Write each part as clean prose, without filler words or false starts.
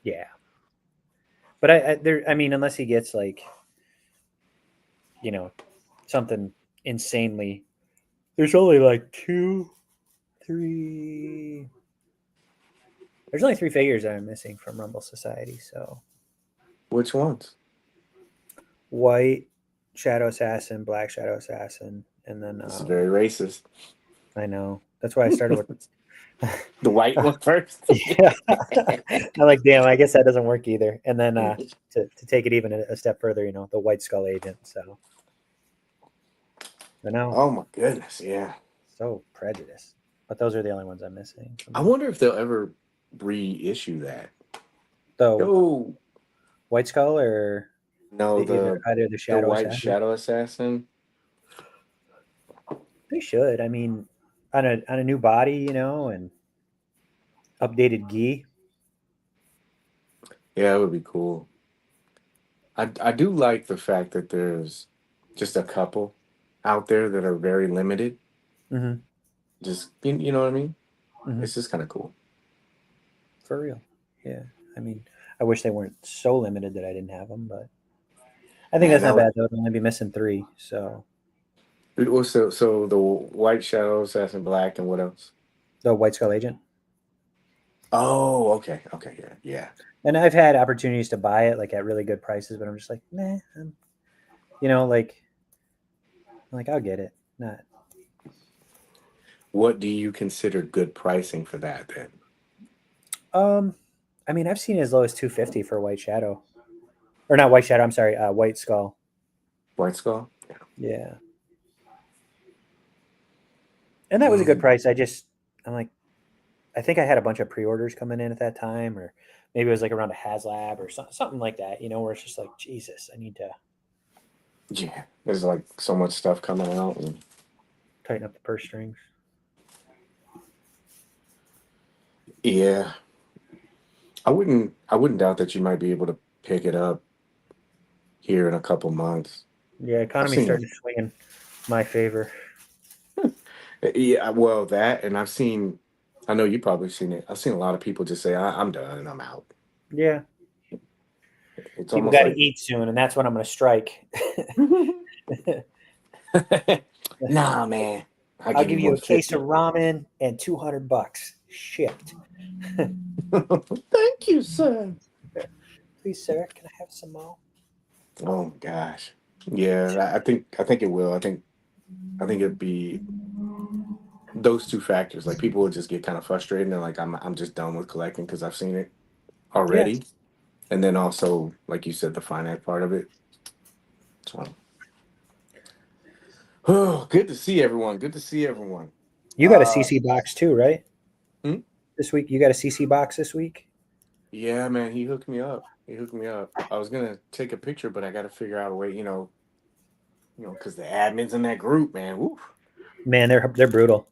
Yeah, but I mean, unless he gets like, you know, something insanely. There's only like two, three. There's only three figures that I'm missing from Rumble Society. So Which ones? white Shadow Assassin, black Shadow Assassin, and then This is very racist. I know that's why I started with. The white one first. Yeah, I'm like, damn. I guess that doesn't work either. And then to take it even a step further, the White Skull agent. So I know, Oh my goodness, yeah. so prejudiced. But those are the only ones I'm missing. I wonder if they'll ever reissue that. The Yo, White Skull or no, either the the Shadow white Assassin. shadow assassin. They should. I mean, on a new body, and updated gi. Yeah, it would be cool. I do like the fact that there's just a couple out there that are very limited. Mm-hmm. Just you know what I mean? Mm-hmm. It's just kind of cool. For real. Yeah. I mean, I wish they weren't so limited that I didn't have them, but I think Man, that's that not would. bad. Though. I'd only be missing three. So So the white shadow assassin black and what else? the White Skull agent. Oh, okay, yeah, yeah. And I've had opportunities to buy it like at really good prices, but I'm just like, nah. Like I'll get it. Not. What do you consider good pricing for that then? Um, I mean, I've seen as low as 250 for White Shadow, or not White Shadow. I'm sorry, White Skull. White skull? Yeah. Yeah, and that was a good Mm. price. I'm like, I think I had a bunch of pre-orders coming in at that time, or maybe it was like around a HasLab or something like that. Where it's just like, Jesus, I need to Yeah, there's like so much stuff coming out. And tighten up the purse strings. yeah, I wouldn't doubt that you might be able to pick it up here in a couple months. Yeah, I've economy's seen, starting to swing in my favor. yeah, well, that, and I know you probably seen it. I've seen a lot of people just say, I'm done, I'm out. Yeah, It's people almost got to like, eat soon, and that's when I'm going to strike. nah, man, I'll I'll give give you you a case of 150. ramen and $200 shipped. Thank you, sir. Please, sir, can I have some more? Oh my gosh. Yeah, I think it will. I think it'd be those two factors. Like people would just get kind of frustrated and they're like, I'm just done with collecting because I've seen it Yeah, already. And then also, like you said, the finance part of it. So, oh, good to see everyone. Good to see everyone. you got a Uh, CC box too, right? hmm? This week, you got a CC box this week. Yeah, man, he hooked me up. He hooked me up. I was gonna take a picture, but I got to figure out a way. Because the admins in that group, man. Woo. Man, they're brutal.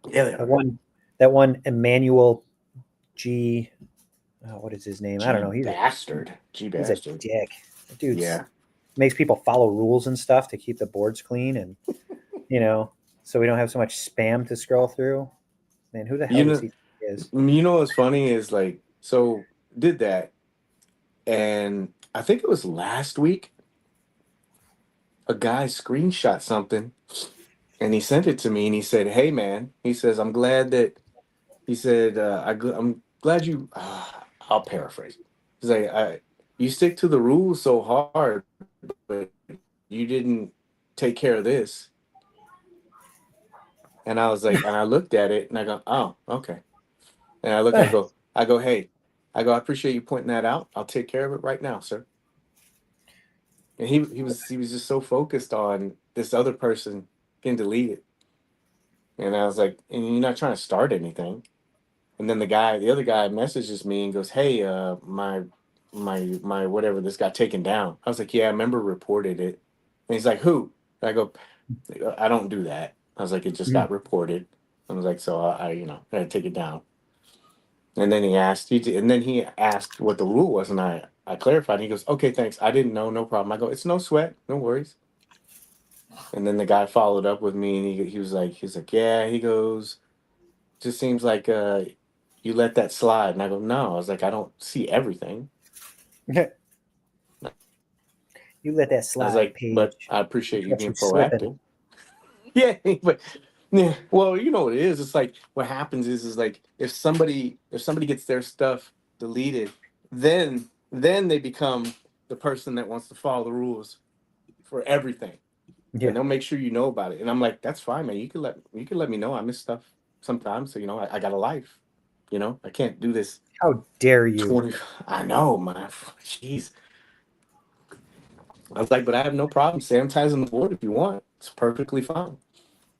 Yeah, they That are. one, that one Emmanuel G. What is his name? I don't G know. bastard. G He's a bastard. dick. That dude's Yeah. makes people follow rules and stuff to keep the boards clean, and you know, so we don't have so much spam to scroll through. Man, who the hell You does know, he think he is? what's funny is like so did that, and I think it was last week. A guy screenshot something and he sent it to me and he said, "Hey man," he says, "I'm glad that," he said, "I'm glad you." I'll paraphrase. He's like, "You stick to the rules so hard, but you didn't take care of this." And I was like, and I looked at it and I go, "Oh, okay." And I look and hey, I appreciate you pointing that out. I'll take care of it right now, sir. And he was just so focused on this other person getting deleted. And I was like, and you're not trying to start anything. And then the other guy messages me and goes, "Hey, my whatever, this got taken down." I was like, "Yeah, I remember reported it." And he's like, "Who?" And I go, "I don't do that." I was like, "It just Mm. got reported." I was like, "So I had to take it down." And then he asked what the rule was, and I clarified. And he goes, "Okay, thanks. I didn't know. No problem." I go, "It's no sweat. No worries." And then the guy followed up with me, and he was like, "Yeah." He goes, "Just seems like you let that slide. And I go, no. I was like, I don't see everything. You let that I was slide, like, but Paige. I We appreciate you caught being you slipping. proactive. Yeah, but yeah, well, you know what it is. It's like what happens is like if somebody gets their stuff deleted, then they become the person that wants to follow the rules for everything, and Yeah. they'll make sure you know about it. And I'm like, that's fine, man. You can let me know. I miss stuff sometimes, so I got a life. I can't do this How dare you? 20. I know, man. Jeez. I was like, but I have no problem sanitizing the board if you want. It's perfectly fine.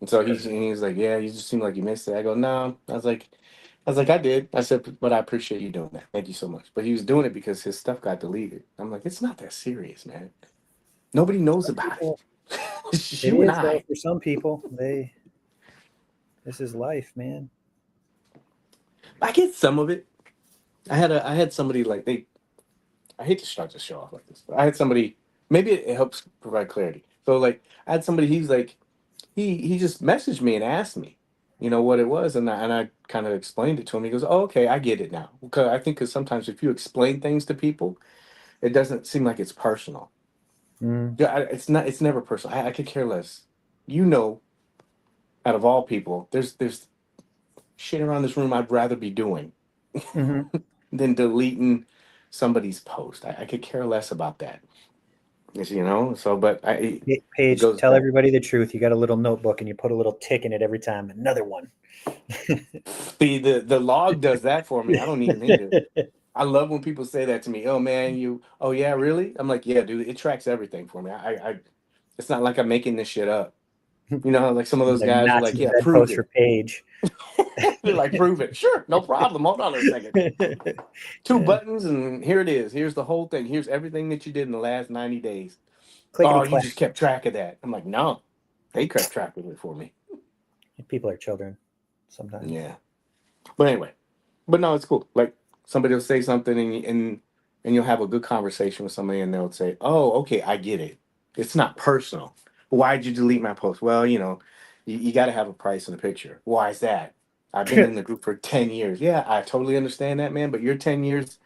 And so he's like, yeah, you just seem like you missed it. I go, no. I was like, I did. I said, but I appreciate you doing that. Thank you so much. But he was doing it because his stuff got deleted. I'm like, it's not that serious, man. Nobody knows Some about it. people, It's just it you and is though. I. For some people, this is life, man. I get some of it. I had somebody like they. I hate to start the show off like this, but I had somebody. Maybe it helps provide clarity. So like, I had somebody. He's like, he just messaged me and asked me, what it was, and I kind of explained it to him. He goes, "Oh, okay, I get it now." Because I think because sometimes if you explain things to people, it doesn't seem like it's personal. Mm. Yeah, it's not. It's never personal. I could care less. You know, out of all people, there's shit around this room I'd rather be doing Hmm. than deleting somebody's post. I could care less about that. So but it Paige, goes tell back. everybody the truth. You got a little notebook and you put a little tick in it every time. Another one. The log does that for me. I don't even need it. I love when people say that to me. Oh man, oh yeah, really? I'm like, yeah, dude, it tracks everything for me. It's not like I'm making this shit up. Like some of those The guys are like, Nazi yeah, prove bedpost for it. Paige. They're like, prove it. Sure, no problem. Hold on a second. Two Yeah. buttons, and here it is. Here's the whole thing. Here's everything that you did in the last 90 days. Clickety Oh, you clack. just kept track of that. I'm like, no, they kept track of it for me. People are children sometimes. Yeah. But anyway, but no, it's cool. Like somebody will say something, and you'll have a good conversation with somebody, and they'll say, "Oh, okay, I get it. It's not personal. Why'd you delete my post?" Well, you got to have a price in the picture. Why is that? I've been in the group for 10 years. Yeah, I totally understand that, man. But your 10 years,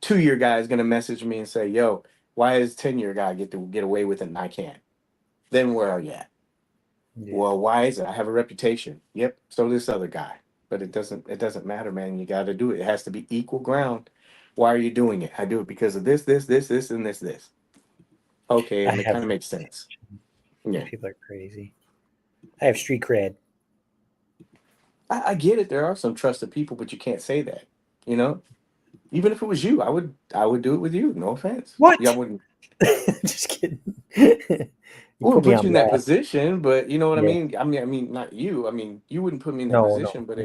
2-year guy is gonna message me and say, "Yo, why is 10-year guy get to get away with it and I can't?" Then where are you at? Yeah. Well, why is it? I have a reputation. Yep, so this other guy. But it doesn't matter, man. You got to do it. It has to be equal ground. Why are you doing it? I do it because of this, and this. Okay, I and it have kind of makes sense. Yeah, people are crazy. I have street cred. I get it. There are some trusted people, but you can't say that. You know, even if it was you, I would do it with you. No offense. Yeah, I What? wouldn't. Just kidding. You Well, put me put you on in that blast. position, but you know what I Yeah. mean. I mean, not you. I mean, you wouldn't put me in that No, no. position, but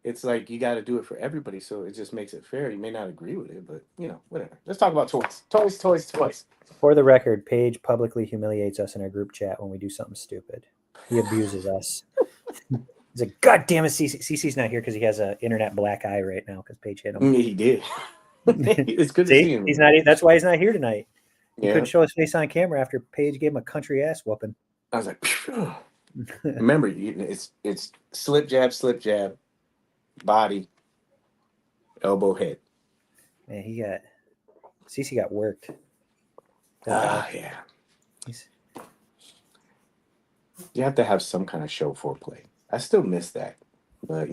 it's like you got to do it for everybody, so it just makes it fair. You may not agree with it, but whatever. Let's talk about toys. Toys, toys, toys. For the record, Paige publicly humiliates us in our group chat when we do something stupid. He abuses us. He's like, God damn it, CC. CC's not here because he has an internet black eye right now because Paige hit him. Yeah, he did. It's good to See, see him. he's not. That's why he's not here tonight. He couldn't Yeah, show his face on camera after Paige gave him a country ass whooping. I was like, phew. Remember, it's slip jab, body, elbow, head. Man, CC got worked. Yeah. He's, You have to have some kind of show foreplay. I still miss that, but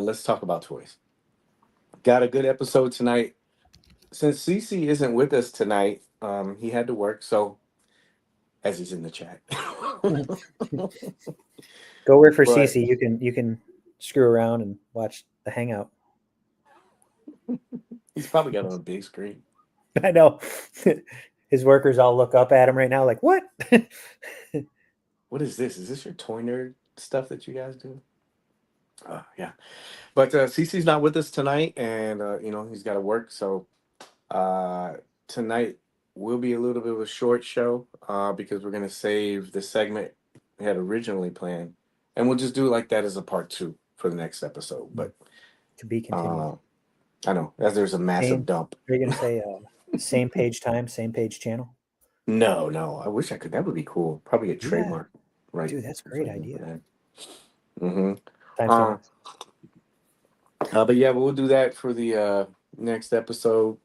let's talk about toys. Got a good episode tonight. Since Cece isn't with us tonight, he had to work, so as he's in the chat. go work for But CC. You can screw around and watch the Hangout. he's probably got it on a big screen. I know. His workers all look up at him right now, like, what? What is this? Is this your toy nerd stuff that you guys do? Yeah. But Cece's not with us tonight, and he's got to work, so uh, tonight will be a little bit of a short show because we're gonna save the segment we had originally planned, and we'll just do it like that as a part two for the next episode. But To be continued. uh, I know as there's a massive Same. dump. Are you gonna say same page time, same page channel? No, no, I wish I could. That would be cool. Probably get Yeah, trademark right dude, that's a great infringement for idea. that. Mm-hmm. Timestamp. But yeah, we'll do that for the next episode.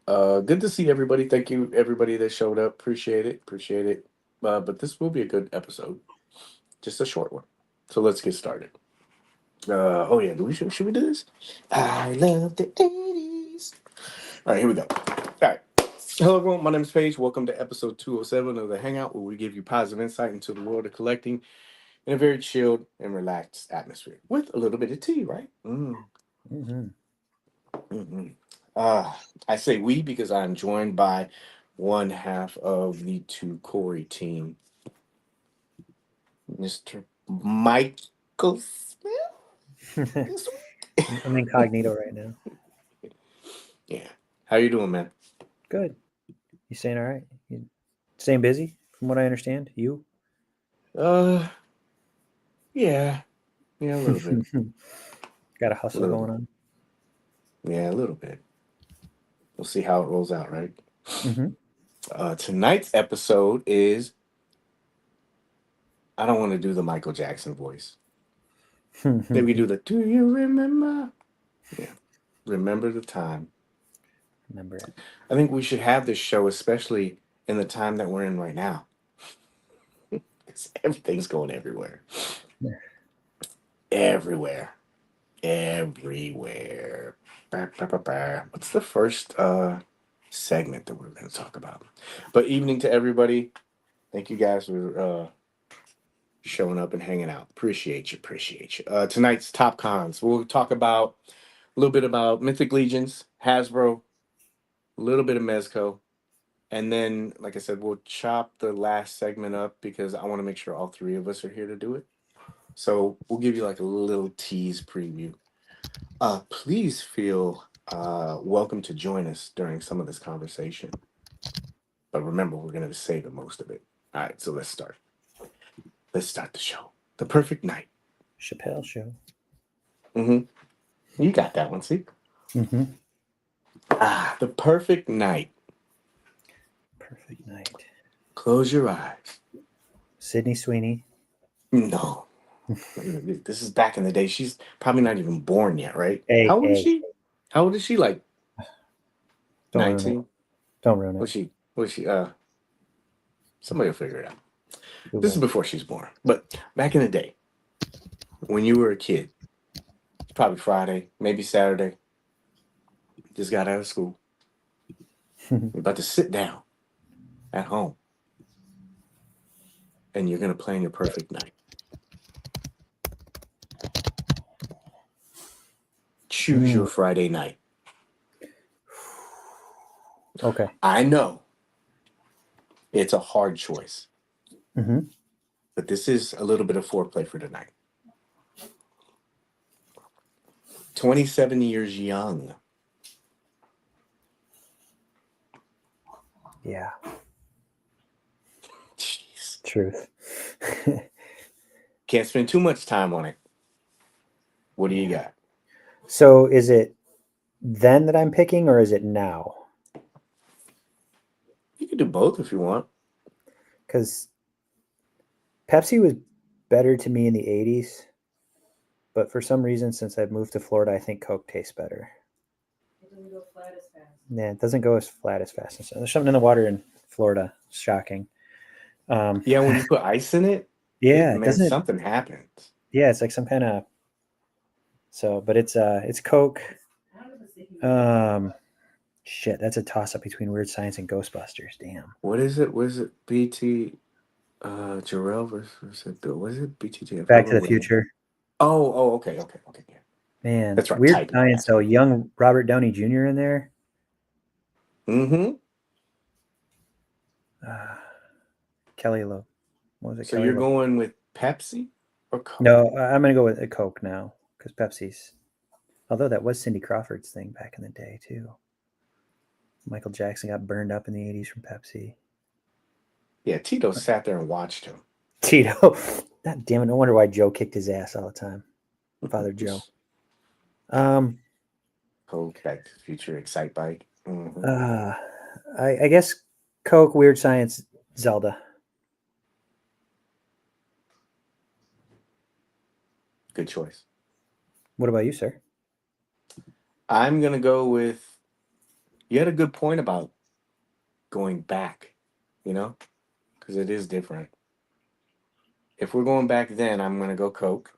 Good to see everybody. Thank you, everybody that showed up. Appreciate it. Appreciate it. But this will be a good episode. Just a short one. So let's get started. Oh yeah, should we do this? I love the 80s. All right, here we go. All right. Hello, everyone. My name is Paige. Welcome to episode 207 of the Hangout, where we give you positive insight into the world of collecting in a very chilled and relaxed atmosphere with a little bit of tea, right? Mm-hmm. I say we because I'm joined by one half of the two Corey team, Mr. Michael Smith. This week. I'm incognito right now. Yeah. How you doing, man? Good. You staying all right? You staying busy, from what I understand? You? Uh, yeah, a little bit, Got a a hustle little going bit. on. Yeah, a little bit. We'll see how it rolls out, right? Mm-hmm. Tonight's episode is. I don't want to do the Michael Jackson voice. Maybe do the "Do you remember?" Yeah, remember the time. Remember it. I think we should have this show, especially in the time that we're in right now. 'Cause everything's going everywhere. Yeah. Everywhere. Everywhere. Bah, bah, bah, bah. What's the first segment that we're going to talk about? But evening to everybody. Thank you guys for showing up and hanging out. Appreciate you. Appreciate you. Tonight's top cons. We'll talk about a little bit about Mythic Legions, Hasbro, a little bit of Mezco. And then, like I said, we'll chop the last segment up because I want to make sure all three of us are here to do it. So we'll give you like a little tease preview. Please feel welcome to join us during some of this conversation. But remember, we're going to save the most of it. All right, so let's start. Let's start the show. The Perfect Night. Chappelle Show. You got that one, see? Mm-hmm. The Perfect Night. Perfect Night. Close your eyes. Sydney Sweeney. No. This is back in the day. She's probably not even born yet, right? Hey, How old is hey. she? How old is she? Like Don't ruin 19? it. Don't ruin Was it. she somebody will figure it out. Who This is will? before she's born. But back in the day, when you were a kid, it's probably Friday, maybe Saturday. Just got out of school. You're about to sit down at home. And you're gonna plan your perfect night. Choose your Friday night. Okay. I know it's a hard choice, Mm-hmm. but this is a little bit of foreplay for tonight. 27 years young. Yeah. Jeez. Truth. Can't spend too much time on it. What do you got? So is it then that I'm picking, or is it now? You can do both if you want. Because Pepsi was better to me in the 80s. But for some reason, since I've moved to Florida, I think Coke tastes better. It doesn't go flat as fast. Yeah, it doesn't go as flat as fast. So there's something in the water in Florida. It's shocking. Yeah, when you put ice in it, Yeah, man, doesn't it? something happens. Yeah, it's like some kind of. So, but it's Coke. I don't know if it's the heat. Shit, that's a toss up between Weird Science and Ghostbusters. Damn. What is it? Was it BT Jarrell versus was it BTJ? Back to the Future. Oh, okay, yeah. Man, That's right. Weird Typing Science fast. though. Young Robert Downey Jr. in there. Mm-hmm. Kelly Lo. What was it? So Kelly you're Lo- going with Pepsi or Coke? No, I'm gonna go with a Coke now because Pepsi's. Although that was Cindy Crawford's thing back in the day too. Michael Jackson got burned up in the 80s from Pepsi. Yeah, Tito sat there and watched him. Tito. God damn it. No wonder why Joe kicked his ass all the time. Father Joe. Coke, Back to the Future, Excite Bike. Mm-hmm. I guess Coke, Weird Science, Zelda. Good choice. What about you, sir? I'm gonna go with. You had a good point about going back, you know, because it is different. If we're going back then, I'm gonna go Coke.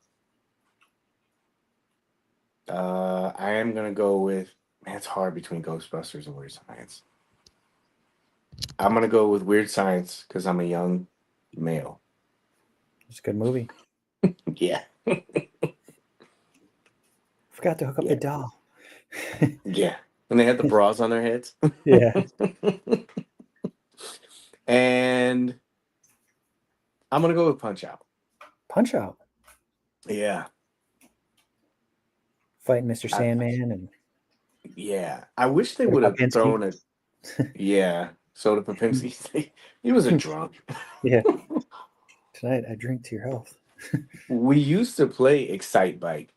I am gonna go with. Man, it's hard between Ghostbusters and Weird Science. I'm gonna go with Weird Science because I'm a young male. It's a good movie. Yeah, Forgot to hook up Yeah. the doll. yeah. And they had the bras on their heads. Yeah. And I'm gonna go with Punch Out. Punch Out. Yeah, Fighting Mr. I- Sandman and yeah. I wish they Soda would have Popinski. thrown a. Yeah, Soda Popinski. He was a drunk. yeah. Tonight I drink to your health. We used to play Excite Bike,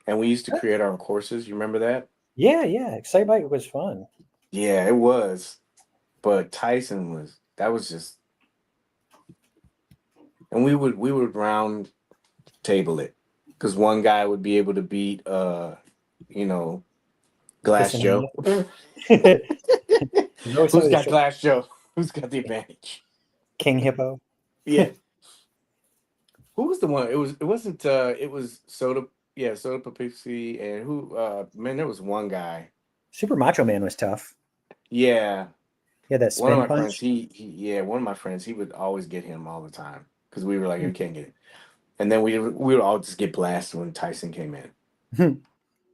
and we used to create our own courses. You remember that? Yeah, yeah. Excitebike was fun. Yeah, it was. But Tyson was. That was just. And we would round table it because one guy would be able to beat you know, Glass Joe. There's always Who's somebody got that Glass Joe? Who's got the advantage? King Hippo. Yeah. Who was the one? It wasn't it was Soda Soda Popinski and who man, there was one guy. Super Macho Man was tough. Yeah. He had that One of spin my punch. friends, he one of my friends, he would always get him all the time. Because we were like, we can't get it. And then we would all just get blasted when Tyson came in.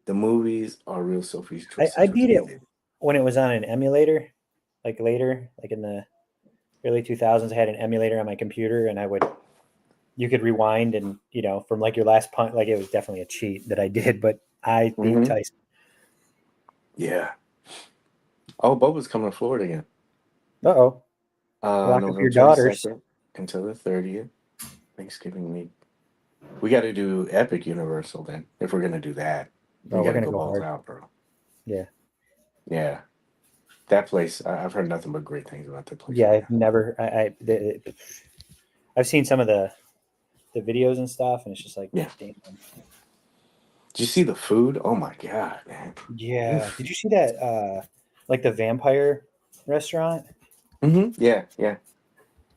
The movies are real Sophie's Choice. I beat it when it was on an emulator, like later, like in the early 2000s. I had an emulator on my computer, and you could rewind, and from like your last punch, like it was definitely a cheat that I did, but I beat Tyson. Yeah. Oh, Boba's coming to Florida again. Uh-oh. Lock up your November daughters. 22nd until the 30th. Thanksgiving week. We got to do Epic Universal then. If we're gonna do that, we got to go balls out, bro. Yeah. Yeah. That place, I've heard nothing but great things about that place. Yeah, I've never. I've seen some of the videos and stuff, and it's just like, Yeah. damn. Did you see the food? Oh my god, man. Yeah. Did you see that? Like the vampire restaurant? Mm-hmm. Yeah, yeah.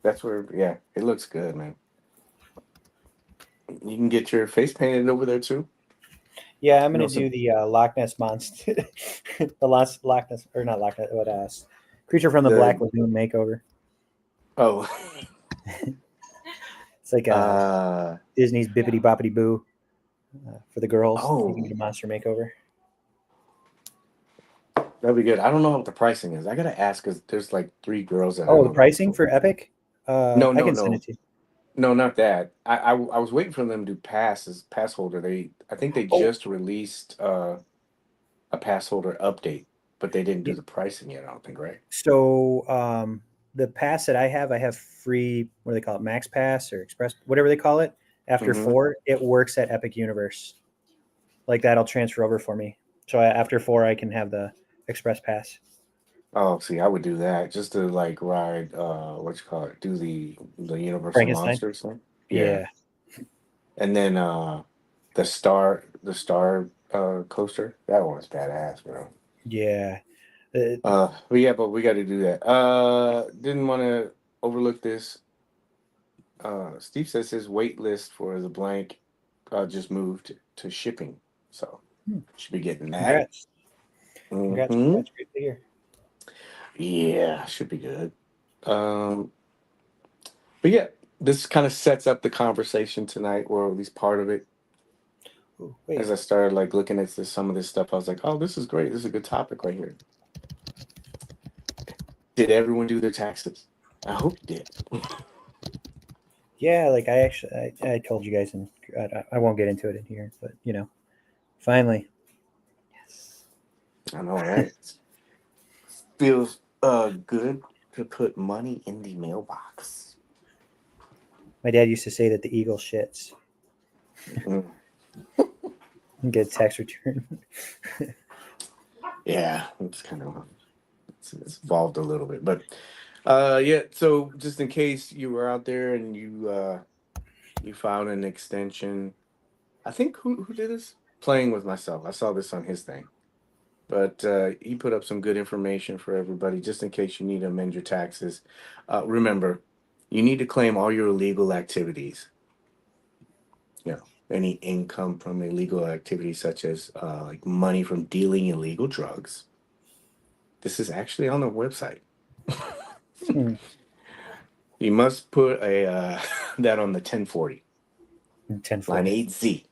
That's where. Yeah, it looks good, man. You can get your face painted over there too. Yeah, I'm gonna do the Loch Ness monster, the Loch Ness, or not Loch Ness, but Creature from the Black Lagoon makeover. Oh, it's like Disney's Bippity Boppity Boo for the girls. Oh, you can get a monster makeover. That'd be good. I don't know what the pricing is. I gotta ask because there's like 3 girls that. Oh, the pricing for Epic? No, I can send it to you. No, not that. I was waiting for them to pass as pass holder. I think they just released a pass holder update, but they didn't do the pricing yet. I don't think, right? So the pass that I have free. What do they call it? Max Pass or Express, whatever they call it. After 4, it works at Epic Universe. Like that'll transfer over for me. So after 4, I can have the Express Pass. Oh, see, I would do that just to like ride what you call it, do the Universal Monsters thing. Yeah. And then the star coaster, that one's badass, bro. Yeah. But we got to do that. Didn't want to overlook this. Steve says his wait list for the blank just moved to shipping, so should be getting that. Congrats. Congrats. That's great to hear. Yeah, should be good. But yeah, this kind of sets up the conversation tonight, or at least part of it. Ooh, As I started like looking at some of this stuff, I was like, "Oh, this is great. This is a good topic right here." Did everyone do their taxes? I hope you did. Yeah, like I told you guys, and I won't get into it in here, but finally, yes. I know, right? Feels good to put money in the mailbox. My dad used to say that the eagle shits. And get a tax return. Yeah, it's kind of it's evolved a little bit, but yeah. So just in case you were out there and you found an extension I think who did this? Playing with myself. I saw this on his thing. But he put up some good information for everybody, just in case you need to amend your taxes. Remember, you need to claim all your illegal activities. You know, any income from illegal activities, such as like money from dealing illegal drugs. This is actually on the website. Hmm. You must put a that on the 1040 line 1040. 8Z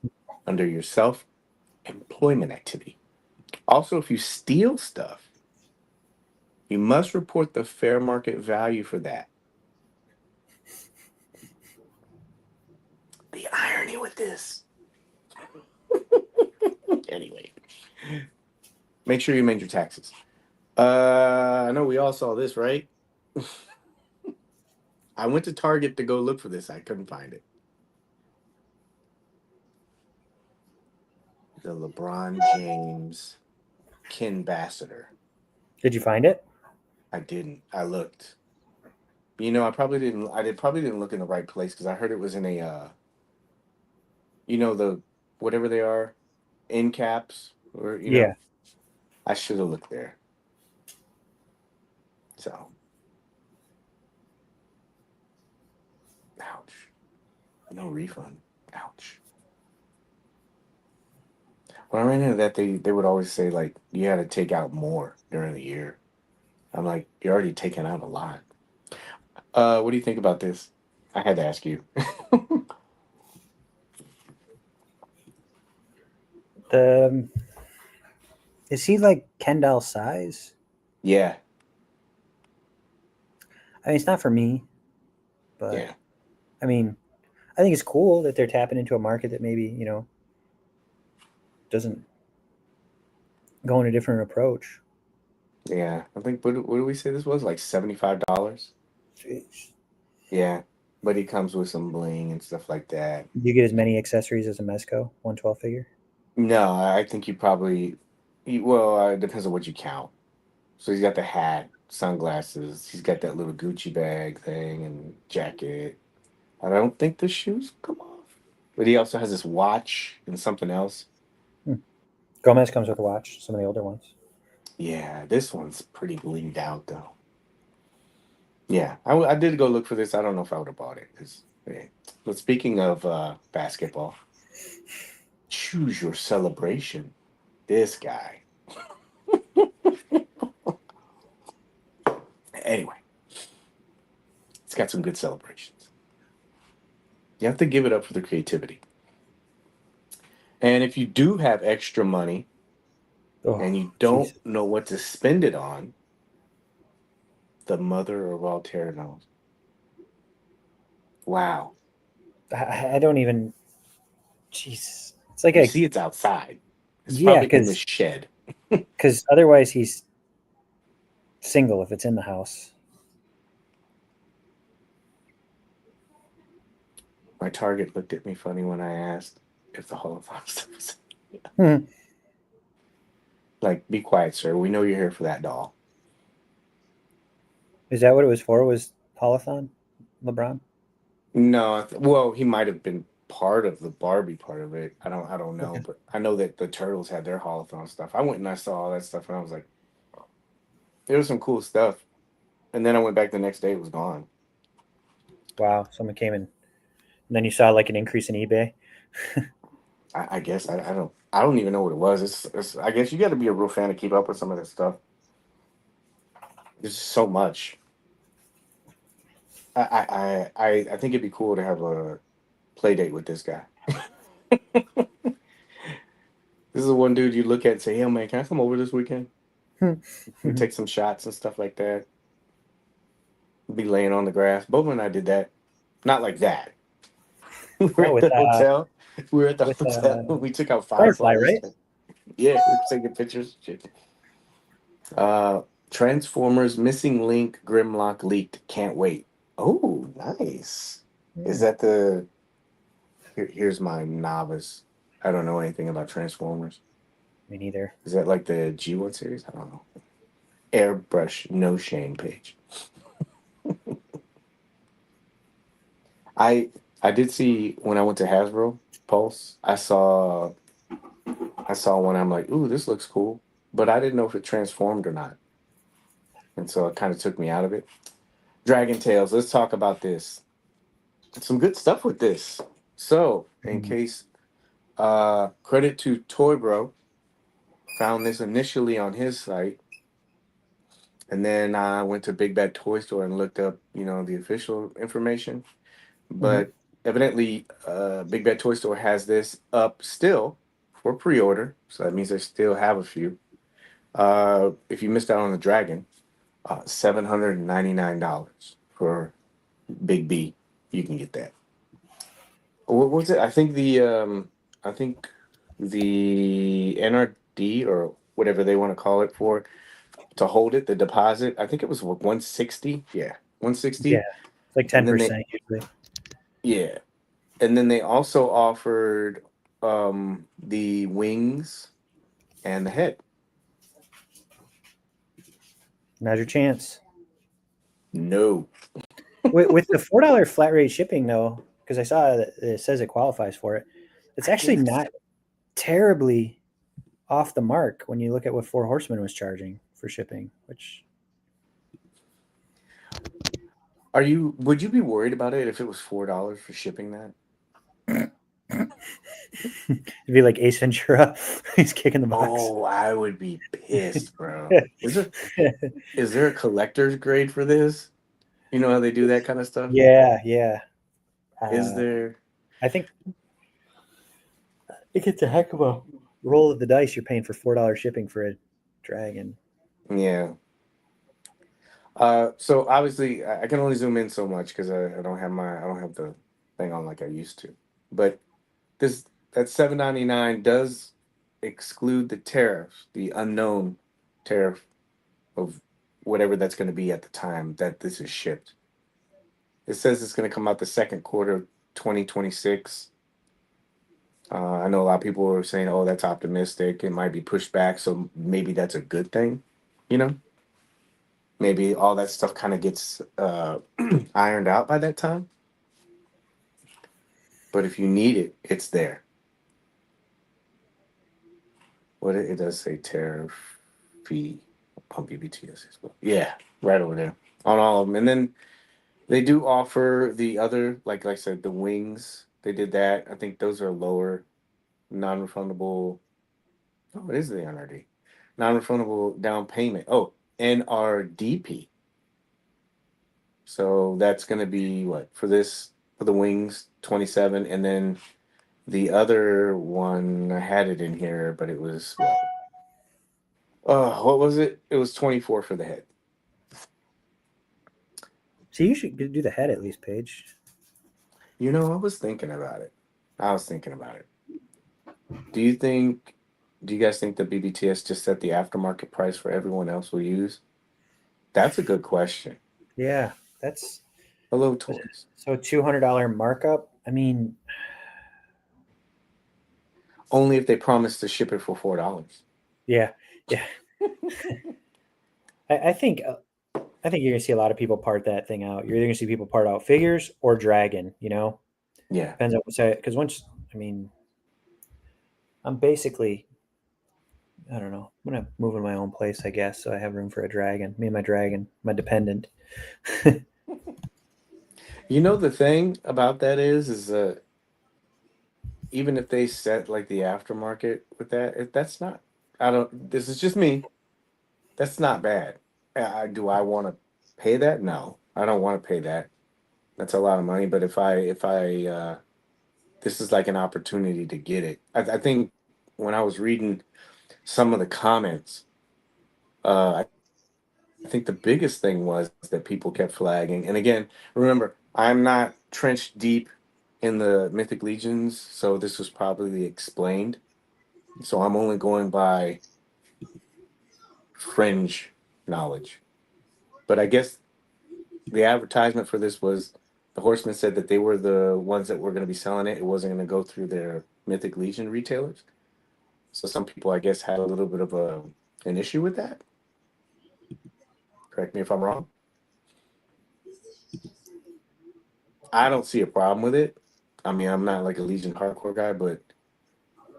under your self-employment activity. Also, if you steal stuff, you must report the fair market value for that. The irony with this. Anyway, make sure you amend your taxes. I know we all saw this, right? I went to Target to go look for this. I couldn't find it. The LeBron James Kinbassador. Did you find it? I didn't. I looked. You know, I probably didn't. Probably didn't look in the right place because I heard it was in a, you know, the whatever they are, end caps, or you know, Yeah. I should have looked there. So, ouch. No refund. Ouch. When I ran into that, they would always say like you had to take out more during the year. I'm like, you're already taking out a lot. What do you think about this? I had to ask you. The is he like Kendall size? Yeah, I mean, it's not for me, but yeah, I mean, I think it's cool that they're tapping into a market that maybe doesn't go in a different approach. yeah. I think what do we say this was like $75? Jeez. Yeah, but he comes with some bling and stuff like that. You get as many accessories as a Mezco 112 figure. No, I think you probably, well, it depends on what you count. So he's got the hat, sunglasses. He's got that little Gucci bag thing and jacket. I don't think the shoes come off. But he also has this watch and something else. Gomez comes with a watch. Some of the older ones. Yeah, this one's pretty blinged out though. Yeah, I did go look for this. I don't know if I would have bought it. But speaking of basketball, choose your celebration. This guy. Anyway, it's got some good celebrations. You have to give it up for the creativity. And if you do have extra money Oh, and you don't jeez. know what to spend it on, the mother of all Tyrannos. Wow. I don't even. Jeez. It's like You a see, it's outside. It's yeah, probably in the shed. because otherwise he's single if it's in the house. My Target looked at me funny when I asked if the Holocaust was Hmm. like, be quiet, sir. We know you're here for that doll. Is that what it was for? Was Holothon LeBron? No, well, he might have been part of the Barbie part of it. I don't know, Okay. but I know that the Turtles had their Holothon stuff. I went and I saw all that stuff, and I was like, there was some cool stuff. And then I went back the next day; it was gone. Wow. Someone came in, and then you saw like an increase in eBay. I guess I don't even know what it was. It's I guess you got to be a real fan to keep up with some of this stuff. There's just so much. I think it'd be cool to have a play date with this guy. This is the one dude you look at and say, "Hey, man, can I come over this weekend? We take some shots and stuff like that." Be laying on the grass. Boba and I did that. Not like that. We were Oh, at the hotel. We were at the with hotel. We took out Firefly, fireflies. right? Yeah, we were taking pictures. Shit. Uh, Transformers Missing Link Grimlock leaked. Can't wait. Oh, nice. Is Hmm. that the? Here's my novice. I don't know anything about Transformers. Me neither. Is that like the G1 series? I don't know. Airbrush, no shame page. I I did see when I went to Hasbro, Pulse. I saw one. I'm like, ooh, this looks cool, but I didn't know if it transformed or not, and so it kind of took me out of it. Dragon Tales. Let's talk about this. Some good stuff with this. So, in Mhm. case, credit to Toy Bro, found this initially on his site, and then I went to Big Bad Toy Store and looked up, the official information. Mhm. But evidently, Big Bad Toy Store has this up still for pre-order, so that means they still have a few. If you missed out on the Dragon, $799 for Big B. You can get that. What was it? I think the NRD or whatever they want to call it for to hold it, the deposit. I think it was 160. Yeah, Yeah, 160. it's like And then they 10% usually. yeah, and then they also offered the wings and the head. Now's your chance. No. With the $4 flat rate shipping though, because I saw that it says it qualifies for it. It's I actually guess. not terribly off the mark when you look at what Four Horsemen was charging for shipping. Which Would you be worried about it if it was $4 for shipping that? it'd be like Ace Ventura. He's kicking the box. Oh, I would be pissed, bro. Is there a collector's grade for this? You know how they do that kind of stuff? Yeah. Is Uh, there? I think it gets a heck of a roll of the dice. You're paying for $4 shipping for a dragon. Yeah. So obviously I can only zoom in so much because I don't have the thing on like I used to. But this that 799 does exclude the tariff, the unknown tariff of whatever that's going to be at the time that this is shipped. It says it's going to come out the second quarter of 2026. I know a lot of people are saying, "Oh, that's optimistic. It might be pushed back, so maybe that's a good thing." You know, maybe all that stuff kind of gets ironed out by that time. But if you need it, it's there. What it does say tariff fee on BBTS as well. Yeah, right over there on all of them. And then they do offer the other, like I said, the wings. They did that. I think those are lower, non-refundable. Oh, it is the NRD, non-refundable down payment. Oh, NRDP. So that's going to be what for the wings 27, and then the other one I had it in here, but it was what? What was it? It was 24 for the head. So you should do the head at least, Paige. I was thinking about it. I was thinking about it. Do you think? Do you guys think the BBTS just set the aftermarket price for everyone else will use? That's a good question. Yeah, that's Hello, toys. so $200 markup. I mean, Only if they promise to ship it for $4. yeah, yeah. I think you're gonna see a lot of people part that thing out. You're either gonna see people part out figures or dragon. Yeah. Depends on what side. Because once, I mean, I'm basically, I don't know. I'm gonna move in my own place, I guess, so I have room for a dragon. Me and my dragon, my dependent. The thing about that is even if they set like the aftermarket with that, that's not. I don't. This is just me. That's not bad. Do I want to pay that? No, I don't want to pay that. That's a lot of money. But if I this is like an opportunity to get it. I think when I was reading some of the comments, I think the biggest thing was that people kept flagging. And again, remember, I'm not trenched deep in the Mythic Legions, so this was probably explained. So I'm only going by fringe knowledge. But I guess the advertisement for this was the Horsemen said that they were the ones that were going to be selling it. It wasn't going to go through their Mythic Legion retailers. So some people, I guess, had a little bit of an issue with that. Correct me if I'm wrong. I don't see a problem with it. I mean, I'm not like a Legion hardcore guy, but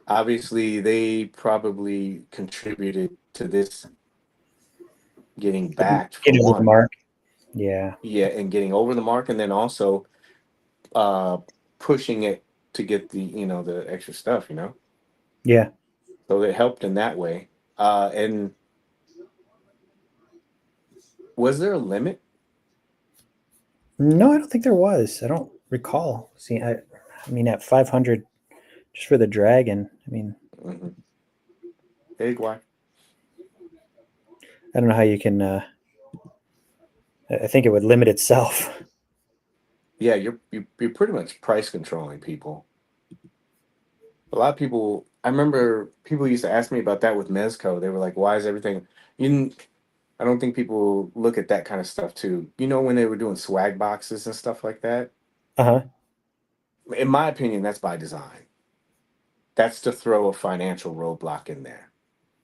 obviously they probably contributed to this getting backed for Get over the one. mark. Yeah. Yeah, and getting over the mark, and then also uh pushing it to get the extra stuff, Yeah. so it helped in that way. And was there a limit? No, I don't think there was. I don't recall. See, I mean, at 500 just for the dragon. I mean, Mm-hmm. Big why? I don't know how you can. I think it would limit itself. Yeah, you're pretty much price controlling people. A lot of people. I remember people used to ask me about that with Mezco. They were like, "Why is everything?" You, didn't- I don't think people look at that kind of stuff too. When they were doing swag boxes and stuff like that. Uh huh. In my opinion, that's by design. That's to throw a financial roadblock in there.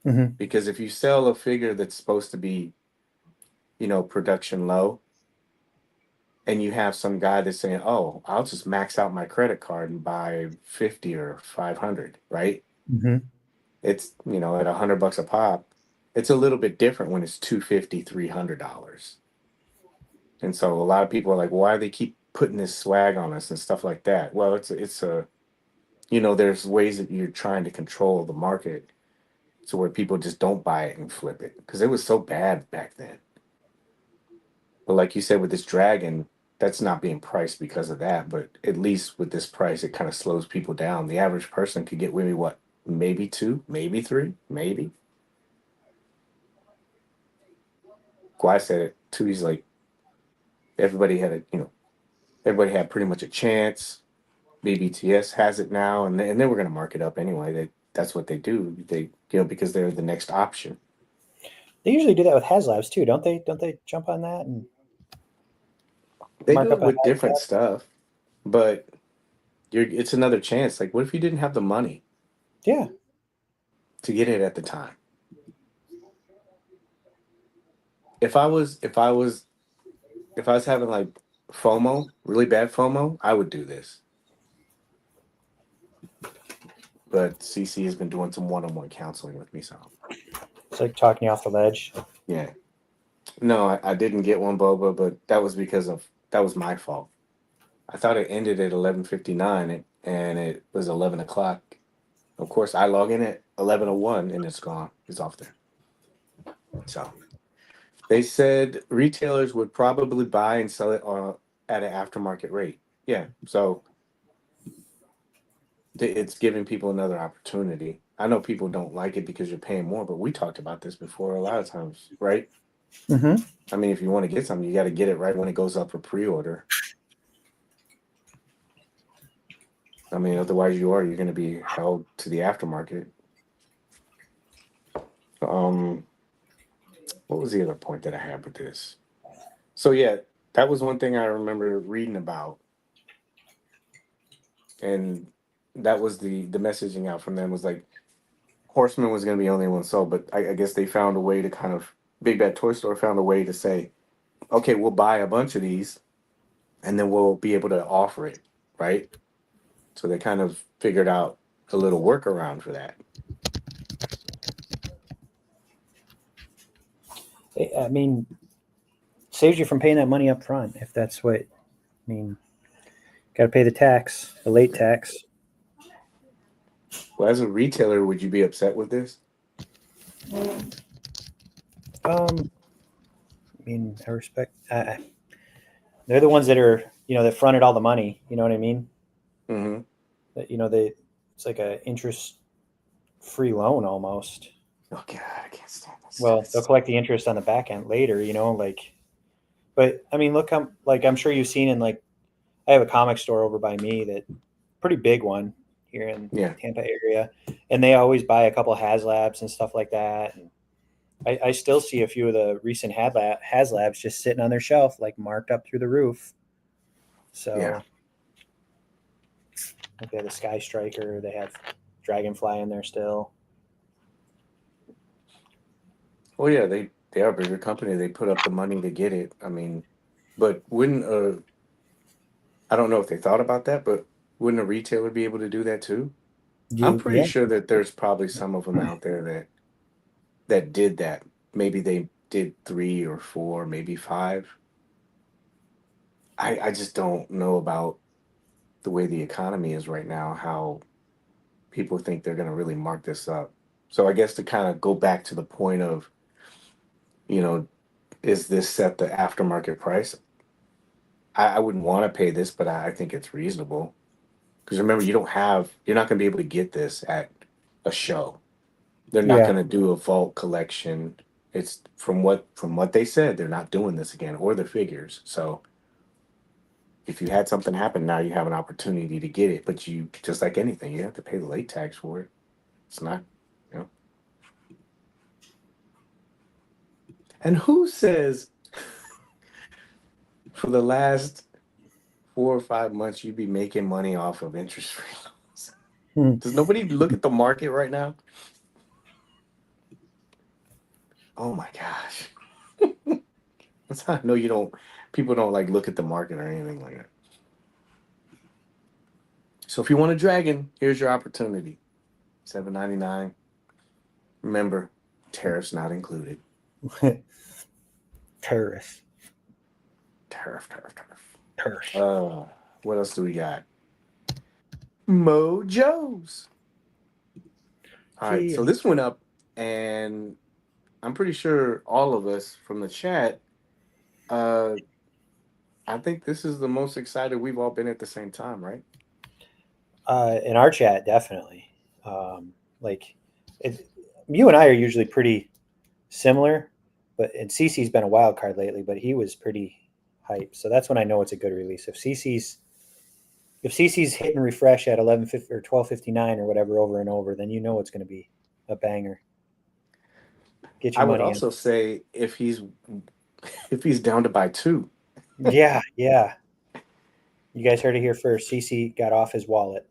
Mm-hmm. Because if you sell a figure that's supposed to be, production low, and you have some guy that's saying, "Oh, I'll just max out my credit card and buy 50 or 500," right? Mm-hmm. It's, at $100 a pop. It's a little bit different when it's 250, $300. And so a lot of people are like, "Why do they keep putting this swag on us and stuff like that?" Well, there's ways that you're trying to control the market to where people just don't buy it and flip it because it was so bad back then. But like you said, with this dragon, that's not being priced because of that. But at least with this price, it kind of slows people down. The average person could get maybe what, maybe two, maybe three, maybe. Guy said it too. He's like, everybody had everybody had pretty much a chance. BBTS has it now, and they were going to mark it up anyway. That's what they do. Because they're the next option. They usually do that with HasLabs too, don't they? Don't they jump on that and They mark do up it a with different HasLab? stuff, but it's another chance. Like, what if you didn't have the money Yeah. to get it at the time? If I was having like FOMO, really bad FOMO, I would do this. But CC has been doing some one-on-one counseling with me, so It's like talking you off the ledge. yeah. No, I didn't get one boba, but that was my fault. I thought it ended at 11:59, and it was 11 o'clock. Of course, I log in at 11:01, and it's gone. It's off there. So they said retailers would probably buy and sell it at an aftermarket rate. Yeah, so it's giving people another opportunity. I know people don't like it because you're paying more, but we talked about this before a lot of times, right? Mm-hmm. I mean, if you want to get something, you got to get it right when it goes up for pre-order. I mean, otherwise you're going to be held to the aftermarket. Um, what was the other point that I had with this? So yeah, that was one thing I remember reading about, and that was the messaging out from them was like Horseman was going to be the only one sold, but I guess they found a way to kind of Big Bad Toy Store found a way to say, okay, we'll buy a bunch of these, and then we'll be able to offer it, right? So they kind of figured out a little workaround for that. I mean, saves you from paying that money up front if that's what. I mean, got to pay the tax, the late tax. Well, as a retailer, would you be upset with this? I mean, I respect. They're the ones that are, that fronted all the money. You know what I mean? Mm-hmm. That it's like a interest-free loan almost. Oh God, I can't stand this Well, they'll stuff. collect the interest on the back end later. Like. But I mean, look, I'm sure you've seen in like I have a comic store over by me that pretty big one here in Yeah, Tampa area, and they always buy a couple of HasLabs and stuff like that. And I still see a few of the recent HasLabs just sitting on their shelf, like marked up through the roof. yeah. So like they have the Sky Striker, they have Dragonfly in there still. Well, yeah, they are a bigger company. They put up the money to get it. I mean, but wouldn't I don't know if they thought about that, but Wouldn't a retailer be able to do that too? I'm pretty Yeah, sure that there's probably some of them out there that did that. Maybe they did 3 or 4, maybe 5. I just don't know about the way the economy is right now, how people think they're going to really mark this up. So I guess to kind of go back to the point of, you know, is this set the aftermarket price? I wouldn't want to pay this, but I think it's reasonable. Because remember, you're not going to be able to get this at a show. They're not yeah, going to do a vault collection. It's from what they said, they're not doing this again, or the figures. So if you had something happen, now you have an opportunity to get it. But you, just like anything, you have to pay the late tax for it. It's not, you know. And who says for the last 4 or 5 months you'd be making money off of interest-free loans? Hmm. Does nobody look at the market right now? Oh my gosh. That's how I know you don't. People don't like look at the market or anything like that. So if you want a dragon, here's your opportunity. $7.99. Remember, tariffs not included. terrorists, Tariff, tariff, tariff. terrorists. What else do we got? Mojos. All right, so this went up, and I'm pretty sure all of us from the chat, uh, I think this is the most excited we've all been at the same time, right? In our chat, definitely. Like, it, you and I are usually pretty similar, and CC's been a wild card lately, but he was pretty hype. So that's when I know it's a good release. If CC's hitting refresh at 11:50 or 12:59 or whatever over and over, then you know it's going to be a banger. Get I your would money in. also say if he's down to buy 2. Yeah, yeah. You guys heard it here first. CC got off his wallet.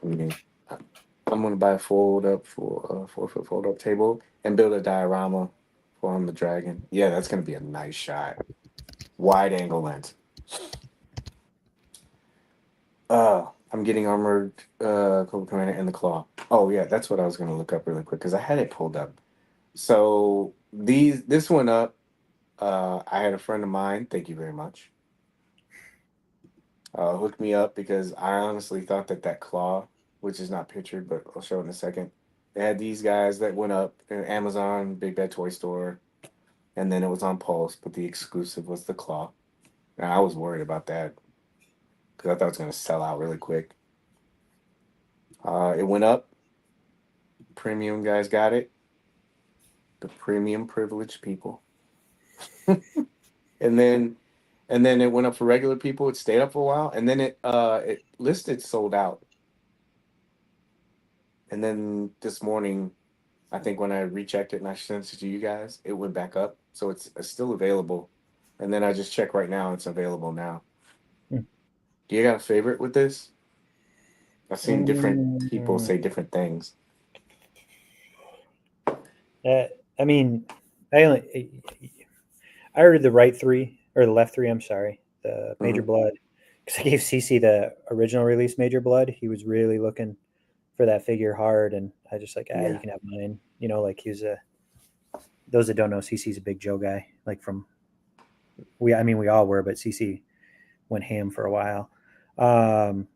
I mean, I'm gonna buy a 4-foot fold up table and build a diorama for him, the dragon. Yeah, that's gonna be a nice shot. Wide angle lens. I'm getting armored Cobra Commander and the Claw. Oh yeah, that's what I was gonna look up really quick because I had it pulled up. So this went up. I had a friend of mine. Thank you very much. Hooked me up because I honestly thought that Claw, which is not pictured, but I'll show it in a second. They had these guys that went up in Amazon, Big Bad Toy Store, and then it was on Pulse, but the exclusive was the Claw. And I was worried about that because I thought it was going to sell out really quick. It went up. Premium guys got it. The premium privileged people. and then it went up for regular people. It stayed up for a while, and then it listed sold out. And then this morning, I think when I rechecked it and I sent it to you guys, it went back up. So it's still available. And then I just check right now, it's available now. Hmm. Do you got a favorite with this? I've seen different people Mm, say different things. I mean, I ordered the right three or the left three. I'm sorry, the Major Hmm. Blood, because I gave CC the original release Major Blood. He was really looking for that figure hard, and I just like, you Yeah. can have mine. You know, like he's a. Those that don't know, CC's a big Joe guy. Like we all were, but CC went ham for a while. Um,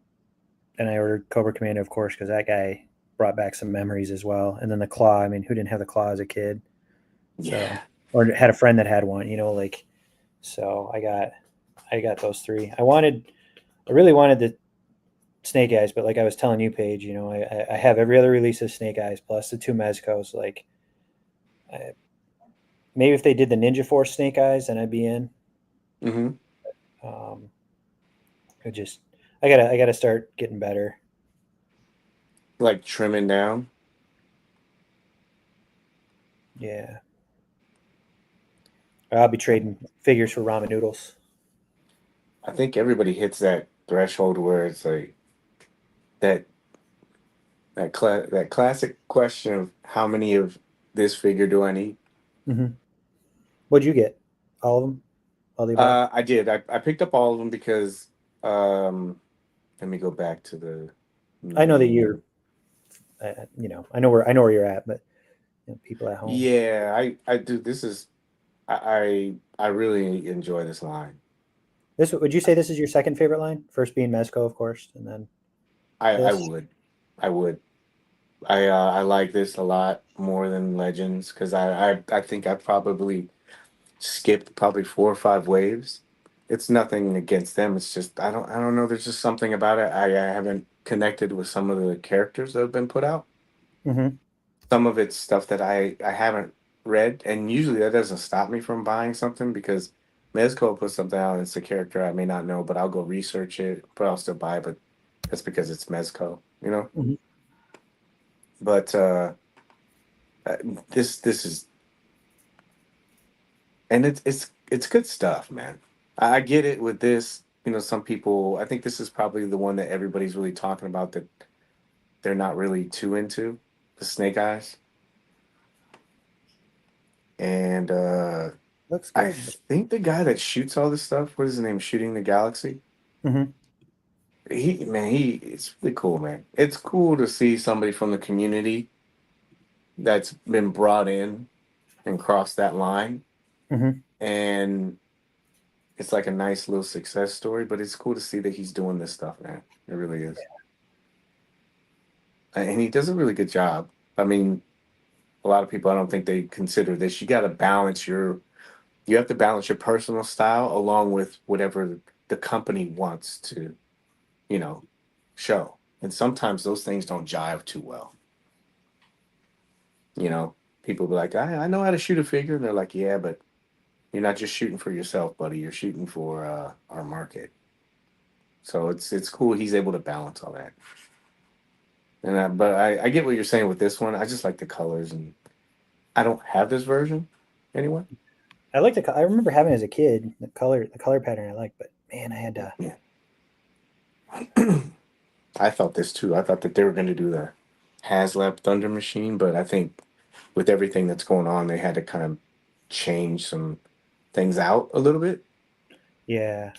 and I ordered Cobra Commander, of course, because that guy brought back some memories as well. And then the Claw. I mean, who didn't have the Claw as a kid? So, Yeah. or had a friend that had one. You know, like. So I got those three. I really wanted the Snake Eyes, but like I was telling you, Paige, you know, I have every other release of Snake Eyes plus the two Mezcos. Like, maybe if they did the Ninja Force Snake Eyes, then I'd be in. Hmm. Um, I gotta start getting better. Like trimming down. Yeah, I'll be trading figures for ramen noodles. I think everybody hits that threshold where it's like that that classic question of how many of this figure do I need? Mm-hmm. What'd you get? All of them? All the above? I did. I picked up all of them because um, Let me go back to the. I know that main- you're, I know where you're at, but people at home. Yeah, I do. This is I really enjoy this line. This would you say this is your second favorite line? First being Mezco, of course, and then I this. would, I would. I like this a lot more than Legends because I think I probably skipped probably 4 or 5 waves. It's nothing against them. It's just I don't know. There's just something about it. I haven't connected with some of the characters that have been put out. Mm-hmm. Some of it's stuff that I haven't read, and usually that doesn't stop me from buying something because Mezco puts something out and it's a character I may not know, but I'll go research it, but I'll still buy it. But that's because it's Mezco, you know. Mm-hmm. But uh, this is and it's good stuff, man. I get it with this. You know, some people. I think this is probably the one that everybody's really talking about that they're not really too into the Snake Eyes, and Looks I good. think the guy that shoots all this stuff, what is his name? Shooting the Galaxy. Mm-hmm. It's really cool, man. It's cool to see somebody from the community that's been brought in and crossed that line, Mm-hmm. and it's like a nice little success story. But it's cool to see that he's doing this stuff, man. It really is, and he does a really good job. I mean, a lot of people, I don't think they consider this. You have to balance your personal style along with whatever the company wants to, you know, show. And sometimes those things don't jive too well. You know, people be like, I know how to shoot a figure. And they're like, yeah, but you're not just shooting for yourself, buddy. You're shooting for our market. So it's cool. He's able to balance all that. And but I get what you're saying with this one. I just like the colors, and I don't have this version anyway. I like I remember having it as a kid the color pattern I like, but man, I had to. Yeah. I thought this too. I thought that they were going to do the HasLab Thunder Machine, but I think with everything that's going on, they had to kind of change some things out a little bit. Yeah.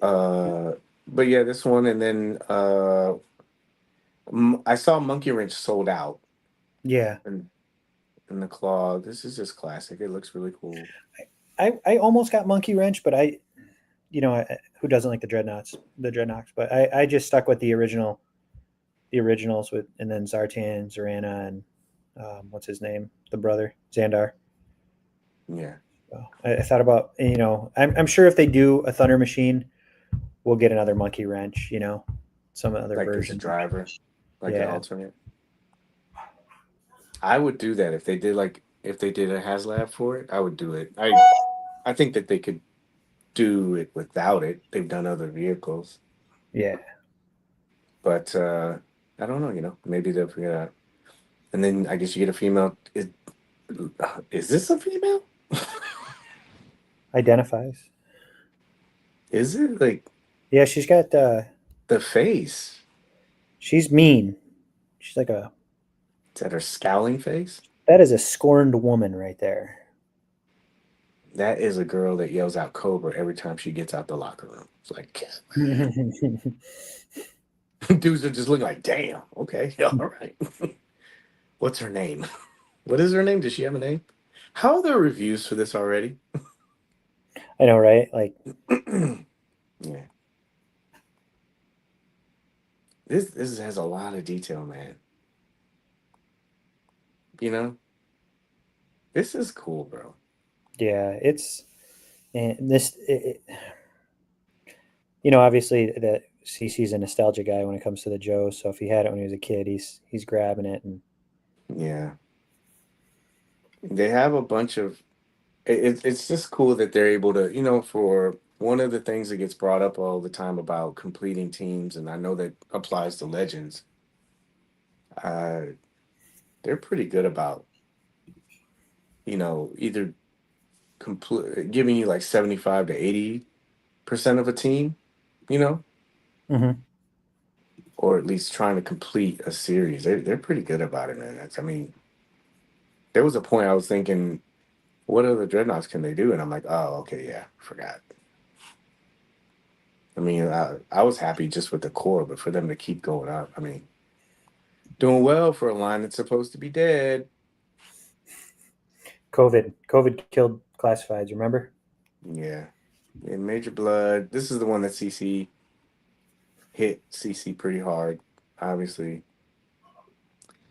Uh, but yeah, this one, and then I saw Monkey Wrench sold out Yeah. in the claw. This is just classic. It looks really cool. I almost got Monkey Wrench, but who doesn't like the Dreadnoughts? But I just stuck with the originals with, and then Zartan, Zorana, and what's his name, the brother Xandar. Yeah, So I thought about, I'm sure if they do a Thunder Machine, we'll get another Monkey Wrench. Some other like this version. driver, like an Yeah. alternate. I would do that if they did a HasLab for it. I would do it. I think that they could do it without it. They've done other vehicles, Yeah. but I don't know. You know, maybe they'll figure it out. And then I guess you get a female. Is this a female? Identifies. Is it like Yeah, she's got. the face? She's mean. She's like a. Is that her scowling face? That is a scorned woman right there. That is a girl that yells out Cobra every time she gets out the locker room. It's like dudes are just looking like, damn, okay, all right. What's her name? What is her name? Does she have a name? How are the reviews for this already? I know, right? Like, Yeah. This has a lot of detail, man. You know? This is cool, bro. yeah, it's and this. Obviously that CC's a nostalgia guy when it comes to the Joe. So if he had it when he was a kid, he's grabbing it, and Yeah. They have a bunch of it's just cool that they're able to, for one of the things that gets brought up all the time about completing teams, and I know that applies to Legends, uh, they're pretty good about, either giving you like 75 to 80% of a team, you know, Mhm. or at least trying to complete a series. They're pretty good about it, man. I mean, there was a point I was thinking, what other dreadnoughts can they do? And I'm like, oh, okay, yeah, forgot. I mean, I was happy just with the core, but for them to keep going up, I mean, doing well for a line that's supposed to be dead. COVID killed classifieds. Remember? Yeah. In Major Blood, this is the one that CC hit CC pretty hard, obviously.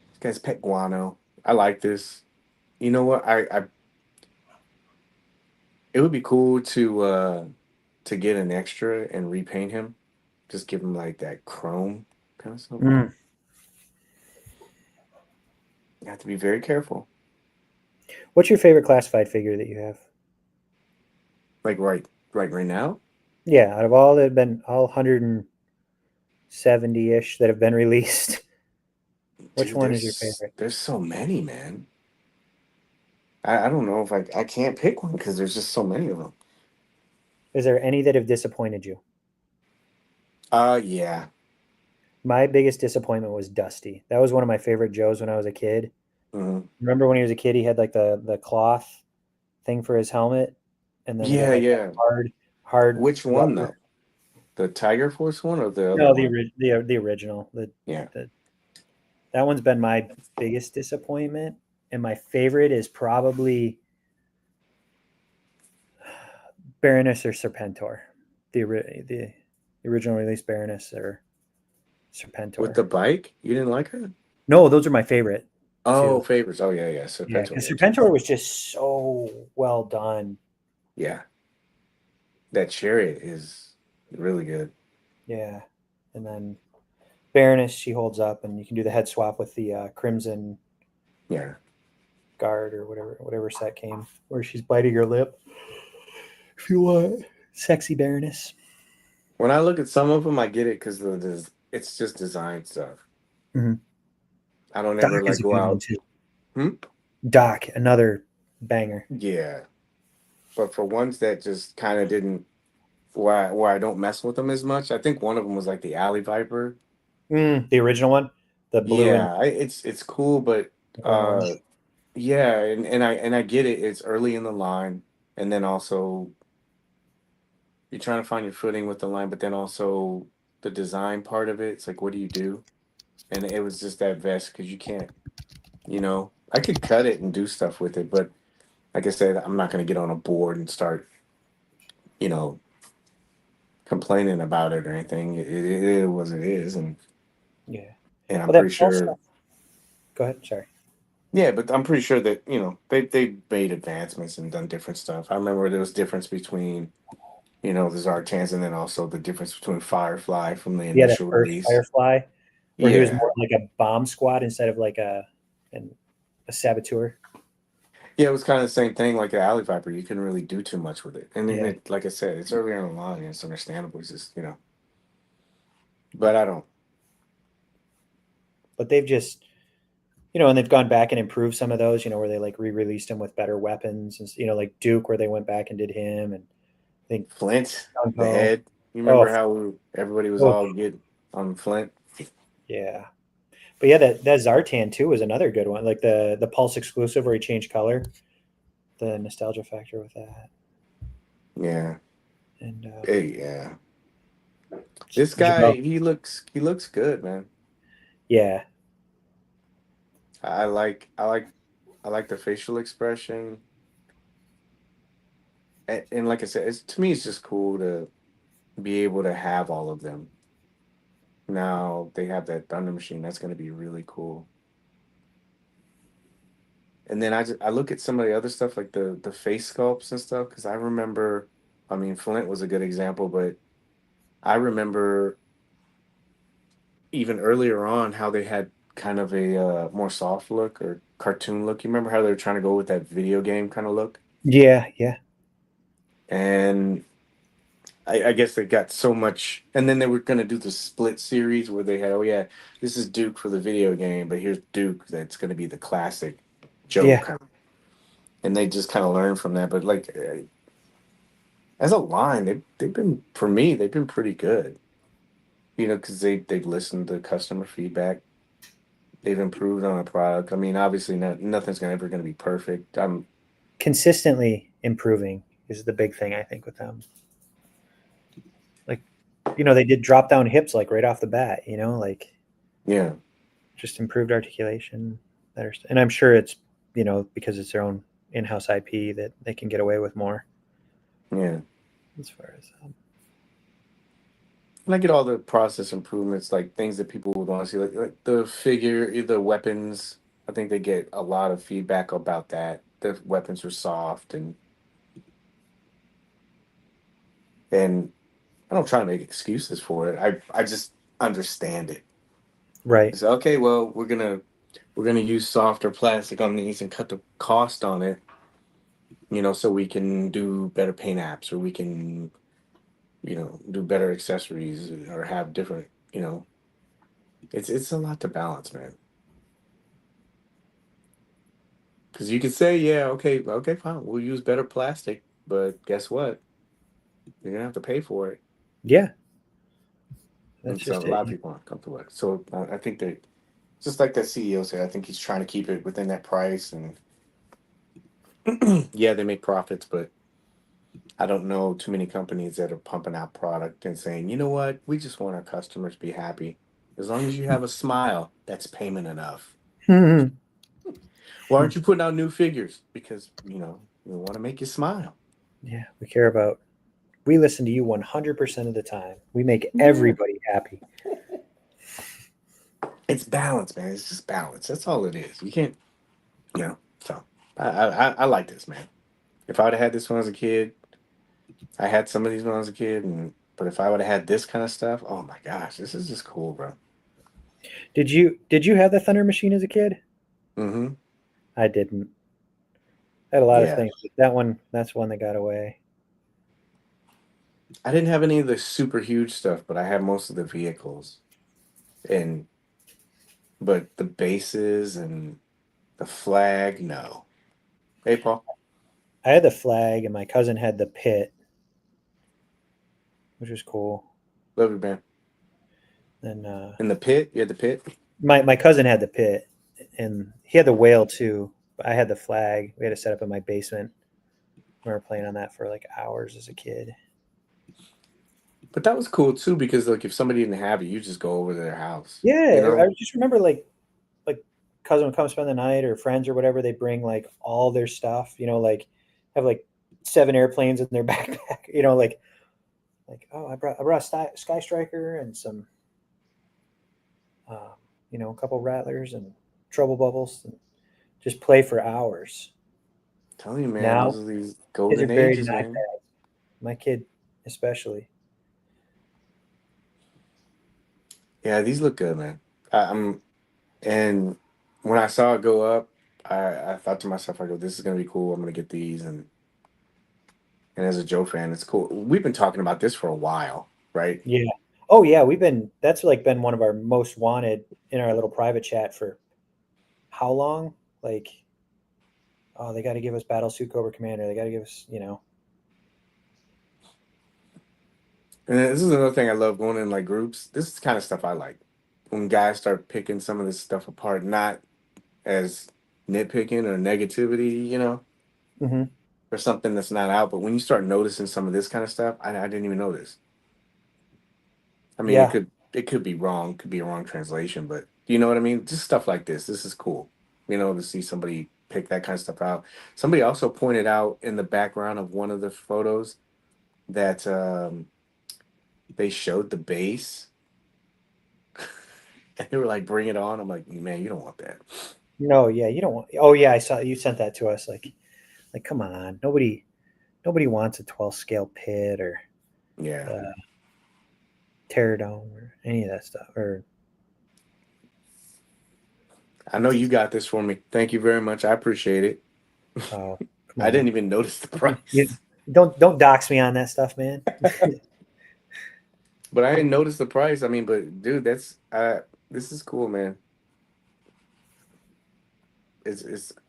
This guy's Pet Guano. I like this. You know what? I it would be cool to get an extra and repaint him. Just give him like that chrome kind of stuff. Mm. You have to be very careful. What's your favorite classified figure that you have? Like right now. Yeah, out of all that have been all 170-ish that have been released, which Dude, one is your favorite? there's so many, man. I don't know if I can't pick one because there's just so many of them. Is there any that have disappointed you? Yeah. My biggest disappointment was Dusty. That was one of my favorite Joes when I was a kid. Mhm. Remember when he was a kid, he had like the cloth thing for his helmet, and then it had Yeah, like yeah. hard Which one rubber. though? The Tiger Force one or the other No, one? the original. Yeah. That one's been my biggest disappointment, and my favorite is probably Baroness or Serpentor, the original release Baroness or Serpentor. With the bike? You didn't like her? No, those are my favorite. Oh, Too. favors. Oh yeah, yeah. Yeah, Serpentor. because Serpentor was just so well done. Yeah. That chariot is really good. Yeah, and then Baroness, she holds up, and you can do the head swap with the Crimson Yeah. Guard or whatever set came, where she's biting her lip. If you want, sexy Baroness. When I look at some of them, I get it because it's just design stuff. Mhm. I don't Doc ever is like a go good one out. too. Hmm? Doc, another banger. Yeah. But for ones that just kind of didn't, where I don't mess with them as much, I think one of them was like the Alley Viper. The original one, the blue and Yeah, it's cool, but orange. yeah, and I get it. It's early in the line, and then also you're trying to find your footing with the line, but then also the design part of it. It's like, what do you do? And it was just that vest because you can't, I could cut it and do stuff with it, but like I said, I'm not going to get on a board and start, you know, complaining about it or anything. It is what it is, Yeah. and I'm Well, that pretty Paul sure. stuff. Go ahead. Sorry. Yeah, but I'm pretty sure that they made advancements and done different stuff. I remember there was difference between the Zartans and then also the difference between Firefly from the Yeah, that initial first release. Firefly, where he was Yeah, more like a bomb squad instead of like a saboteur. yeah, it was kind of the same thing like the Alley Viper. You couldn't really do too much with it, and then Yeah, like I said, it's earlier in the line, and it's understandable. It's just but I don't. but they've just and they've gone back and improved some of those. Where they like re-released them with better weapons, and like Duke, where they went back and did him, and I think Flint, the Gunpo. head. You Oh, remember how everybody was oh, all getting on Flint? yeah. But yeah, that Zartan too was another good one. Like the Pulse exclusive where he changed color. The nostalgia factor with that, Yeah. and Hey, yeah. This guy, Jabal. he looks good, man. Yeah, I like the facial expression, and like I said, to me, it's just cool to be able to have all of them. Now they have that Thunder Machine. That's going to be really cool. And then I look at some of the other stuff like the face sculpts and stuff because I remember, I mean, Flint was a good example, but I remember even earlier on how they had kind of a more soft look or cartoon look. You remember how they were trying to go with that video game kind of look? yeah. And I guess they got so much, and then they were going to do the split series where they had, oh yeah, this is Duke for the video game, but here's Duke that's going to be the classic Joe Yeah, kind of, and they just kind of learned from that. But like as a line, they've been for me, they've been pretty good, because they've listened to customer feedback, they've improved on a product. I mean, obviously, nothing's ever going to be perfect. consistently improving is the big thing I think with them. Like they did drop down hips like right off the bat. Like Yeah. just improved articulation, better, and I'm sure it's because it's their own in-house IP that they can get away with more Yeah. as far as. And I get all the process improvements, like things that people would want to see, like the figure, the weapons. I think they get a lot of feedback about that. The weapons are soft, and I don't try to make excuses for it. I just understand it. Right. It's okay. Well, we're gonna use softer plastic on these and cut the cost on it, so we can do better paint apps, or we can, do better accessories, or have different, it's a lot to balance, man. Because you could say, yeah, okay, okay, fine, we'll use better plastic, but guess what? You're gonna have to pay for it. Yeah, that's And so just a it. lot of people aren't comfortable with it. So I think that, just like that CEO said, I think he's trying to keep it within that price. And yeah, they make profits, but I don't know too many companies that are pumping out product and saying, you know what, we just want our customers to be happy. As long as you have a smile, that's payment enough. Why aren't you putting out new figures? Because, we want to make you smile. Yeah, we listen to you 100% of the time. We make Yeah. everybody happy. It's balance, man. It's just balance. That's all it is. You can't, so I like this, man. If I would have had this when I was a kid, I had some of these when I was a kid, but if I would have had this kind of stuff, oh my gosh, this is just cool, bro. Did you have the Thunder Machine as a kid? Mm-hmm. I didn't. I had a lot of Yeah. things, but that's one that got away. I didn't have any of the super huge stuff, but I had most of the vehicles. And but the bases and the flag, no. Hey Paul. I had the flag, and my cousin had the pit, which was cool. Love you, man. And In the pit? You had the pit? my cousin had the pit, and he had the whale too. But I had the flag. We had to set up in my basement. We were playing on that for like hours as a kid. But that was cool too, because like if somebody didn't have it, you just go over to their house. Yeah, I just remember like cousin would come spend the night or friends or whatever. They bring like all their stuff. Like have like 7 airplanes in their backpack. Like oh I brought a Sky Striker and some a couple rattlers and trouble bubbles and just play for hours. Tell you, man, Now those are these kids are golden buried in ages, man. iPads. My kid especially. Yeah, these look good, man. I'm and when I saw it go up, I thought to myself, I go, this is gonna be cool. I'm gonna get these, and as a Joe fan, it's cool. We've been talking about this for a while, right? Yeah. Oh yeah, that's like been one of our most wanted in our little private chat for how long? Like, oh, they got to give us Battlesuit Cobra Commander. They got to give us. And this is another thing I love going in like groups. This is the kind of stuff I like. When guys start picking some of this stuff apart, not as nitpicking or negativity, Hmm. or something that's not out, but when you start noticing some of this kind of stuff, I didn't even notice. I mean, Yeah. it could be wrong, could be a wrong translation, but you know what I mean? Just stuff like this. This is cool. To see somebody pick that kind of stuff out. Somebody also pointed out in the background of one of the photos that they showed the base and they were like, "Bring it on." I'm like, "Man, you don't want that." No, yeah, you don't want. Oh yeah, I saw you sent that to us. Like, come on, nobody wants a 12 scale pit or Yeah, uh, Pterodome or any of that stuff. Or I know you got this for me. Thank you very much. I appreciate it. come I didn't on, even notice the you, price, don't dox me on that stuff, man. but I didn't notice the price. I mean, but dude, this is cool, man.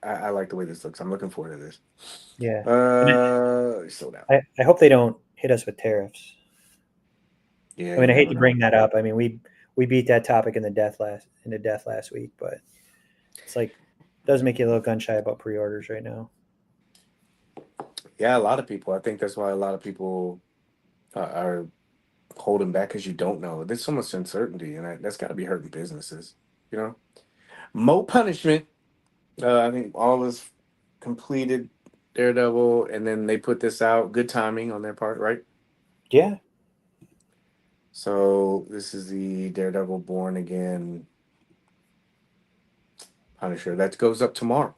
I like the way this looks. I'm looking forward to this. Yeah, and Sold out. I hope they don't hit us with tariffs. Yeah, I you mean, I hate never to know. bring that up. I mean, we beat that topic in the death last week, but it's like does make you a little gun shy about pre-orders right now. Yeah, a lot of people. I think that's why a lot of people are holding back because you don't know. There's so much uncertainty, and that's got to be hurting businesses. You know, Mo Punishment. I think all is completed Daredevil, and then they put this out. Good timing on their part, right? Yeah. So this is the Daredevil Born Again Punisher that goes up tomorrow.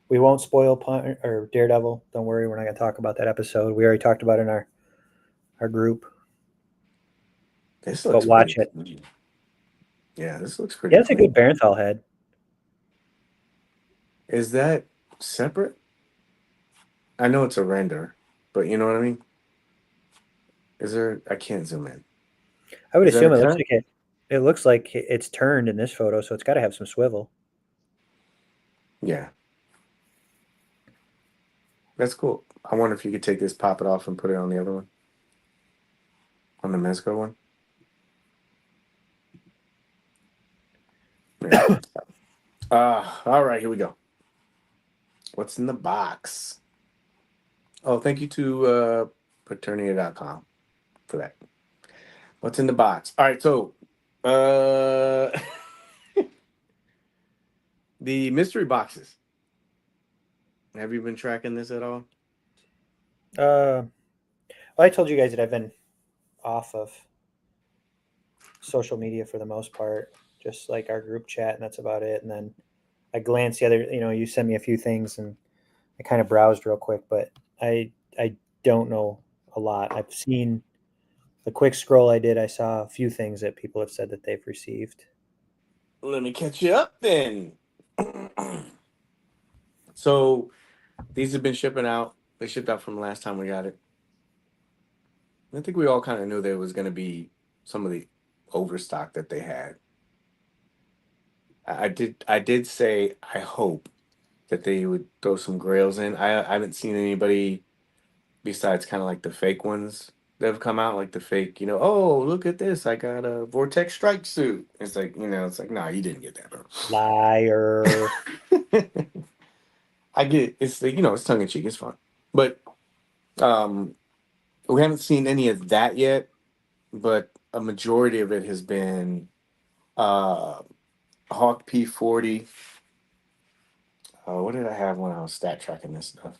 We won't spoil or Daredevil. Don't worry, we're not going to talk about that episode. We already talked about it in our group. This But looks watch pretty it. clean. Yeah, this looks pretty Yeah, it's a clean. good Barenthal head. Is that separate? I know it's a render, but you know what I mean? Is there? I can't zoom in. I would Is that a assume it looks cut? like it looks like it's turned in this photo, so it's got to have some swivel. Yeah. That's cool. I wonder if you could take this, pop it off, and put it on the other one. On the Mezco one. Yeah. All right, here we go. What's in the box? Oh, thank you to Paternia.com for that. What's in the box? All right, so the mystery boxes. Have you been tracking this at all? Well, I told you guys that I've been off of social media for the most part, just like our group chat, and that's about it. And then I glanced the other, you sent me a few things, and I kind of browsed real quick, but I don't know a lot. I've seen the quick scroll I did. I saw a few things that people have said that they've received. Let me catch you up then. So these have been shipping out. They shipped out from the last time we got it. I think we all kind of knew there was going to be some of the overstock that they had. I did say I hope that they would throw some grails in. I haven't seen anybody besides kind of like the fake ones that have come out, like the fake, oh, look at this, I got a Vortex Strike suit. It's like, it's like, nah, you didn't get that, bro. Liar. I get it. It's it's tongue in cheek, it's fun. But um we haven't seen any of that yet, but a majority of it has been uh Hawk P40. What did I have when I was stat tracking this stuff?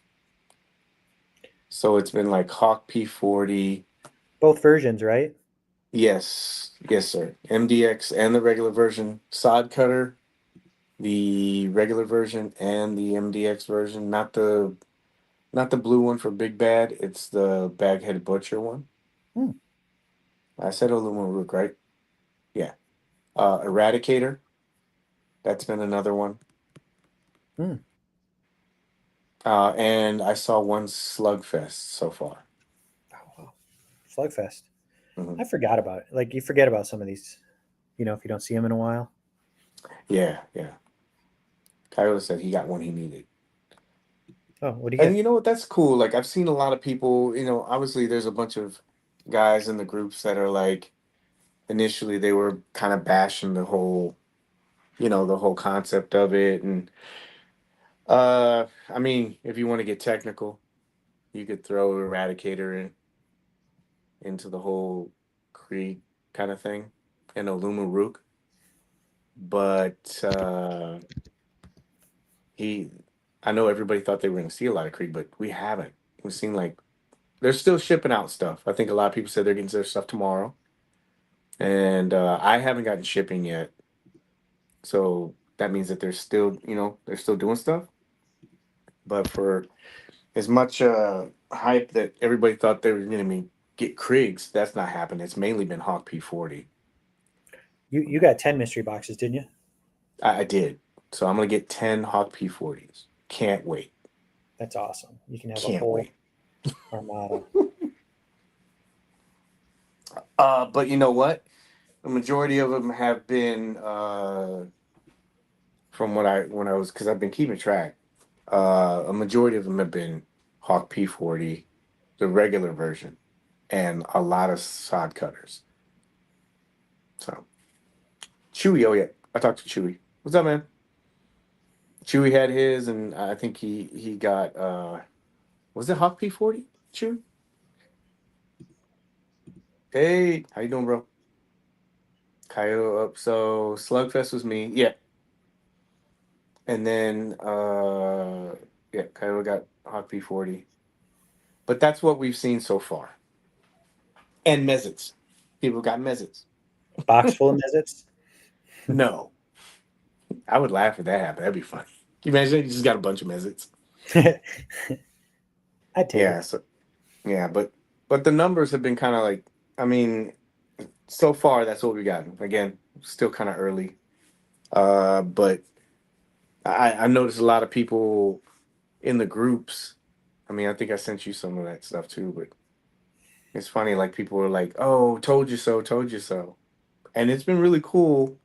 So it's been like Hawk P40. Both versions, right? Yes, yes, sir. MDX and the regular version. Sod Cutter, the regular version and the MDX version. Not the blue one for Big Bad. It's the Baghead Butcher one. Hmm. I said Rook, right? Yeah. Eradicator. That's been another one. Hmm. And I saw one Slugfest so far. Oh, wow. Slugfest. Mhm. I forgot about it. Like, you forget about some of these, if you don't see them in a while. Yeah, yeah. Coyote said he got one he needed. Oh, what do you And get? you know what? That's cool. Like I've seen a lot of people, obviously there's a bunch of guys in the groups that are like initially they were kind of bashing the whole concept of it. And I mean, if you want to get technical, you could throw Eradicator into the whole Krieg kind of thing and Rook. But he I know everybody thought they were gonna see a lot of Krieg, but we haven't. We've seen like they're still shipping out stuff. I think a lot of people said they're getting their stuff tomorrow. And I haven't gotten shipping yet. So that means that they're still doing stuff. But for as much hype that everybody thought they were going to get Kriegs, that's not happened. It's mainly been Hawk P40. You got 10 mystery boxes, didn't you? I did. So I'm going to get 10 Hawk P40s. Can't wait. That's awesome. You can have a Can't whole wait. armada. But you know what? The majority of them have been from when I was, because I've been keeping track. A majority of them have been Hawk P40, the regular version, and a lot of sod cutters. So Chewy, oh yeah, I talked to Chewy. What's up, man? Chewy had his, and I think he got was it Hawk P40? Chewy? Hey, how you doing, bro? Kyle up. So Slugfest was me. Yeah. And then yeah, Kyle got Hot P40. But that's what we've seen so far. And Mezzets. People got Mezzets. Box full of visits. No. I would laugh if that happened. That'd be fun. Can you imagine you just got a bunch of Mezzets? I'd take Yeah, it. so yeah, but the numbers have been kind of like, I mean, so far that's what we gotten. Again, still kind of early. But I noticed a lot of people in the groups. I mean, I think I sent you some of that stuff too, but it's funny, like people were like, "Oh, told you so, told you so." And it's been really cool.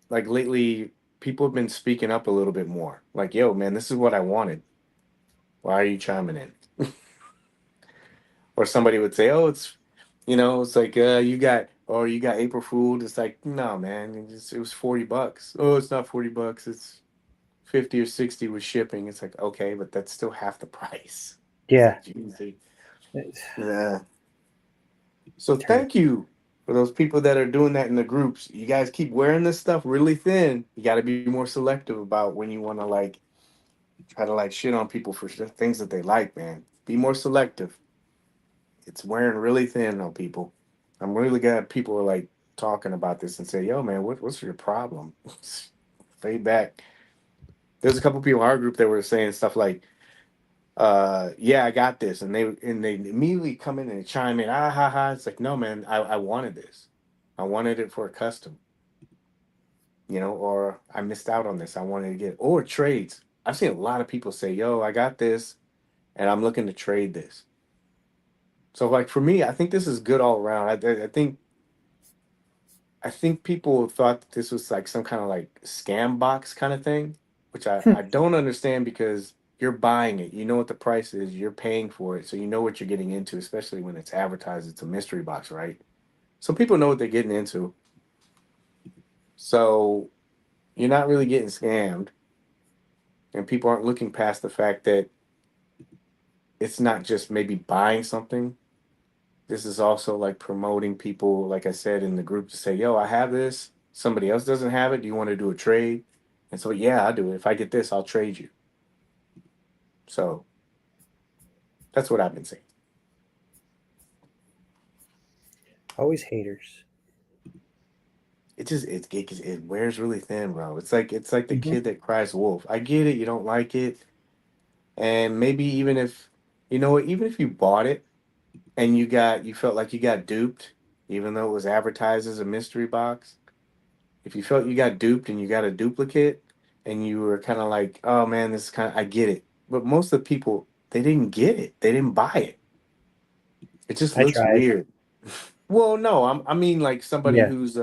Like lately, people have been speaking up a little bit more. Like, "Yo, man, this is what I wanted. Why are you chiming in?" Or somebody would say, "Oh, it's like you got April Fooled." It's like, no, man, it was $40. Oh, it's not $40. It's 50 or 60 with shipping. It's like, okay, but that's still half the price. It's Yeah. like, geez, It's yeah. So terrible. thank you for those people that are doing that in the groups. You guys keep wearing this stuff really thin. You got to be more selective about when you want to like try to like shit on people for things that they like, man. Be more selective. It's wearing really thin on people. I'm really glad people are like talking about this and say, "Yo, man, what's your problem?" Fade back. There's a couple people in our group that were saying stuff like, yeah, I got this," and they immediately come in and chime in, ah ha ha. It's like, no, man, I wanted this. I wanted it for a custom, or I missed out on this. I wanted to get or trades. I've seen a lot of people say, "Yo, I got this and I'm looking to trade this." So like for me, I think this is good all around. I think people thought that this was like some kind of like scam box kind of thing, which I don't understand because you're buying it. You know what the price is, you're paying for it, so you know what you're getting into, especially when it's advertised it's a mystery box, right? So people know what they're getting into. So you're not really getting scammed, and people aren't looking past the fact that it's not just maybe buying something. This is also like promoting people, like I said, in the group to say, "Yo, I have this. Somebody else doesn't have it. Do you want to do a trade?" And so, yeah, I'll do it. If I get this, I'll trade you. So that's what I've been saying. Always haters. It wears really thin, bro. It's like the Hmm. kid that cries wolf. I get it. You don't like it, and maybe even if you know what, even if you bought it and you felt like you got duped, even though it was advertised as a mystery box. If you felt you got duped and you got a duplicate and you were kind of like, oh man, this is kind of, I get it. But most of the people, they didn't get it. They didn't buy it. It just I looks tried. weird. Well, no, I mean like somebody Yeah. who's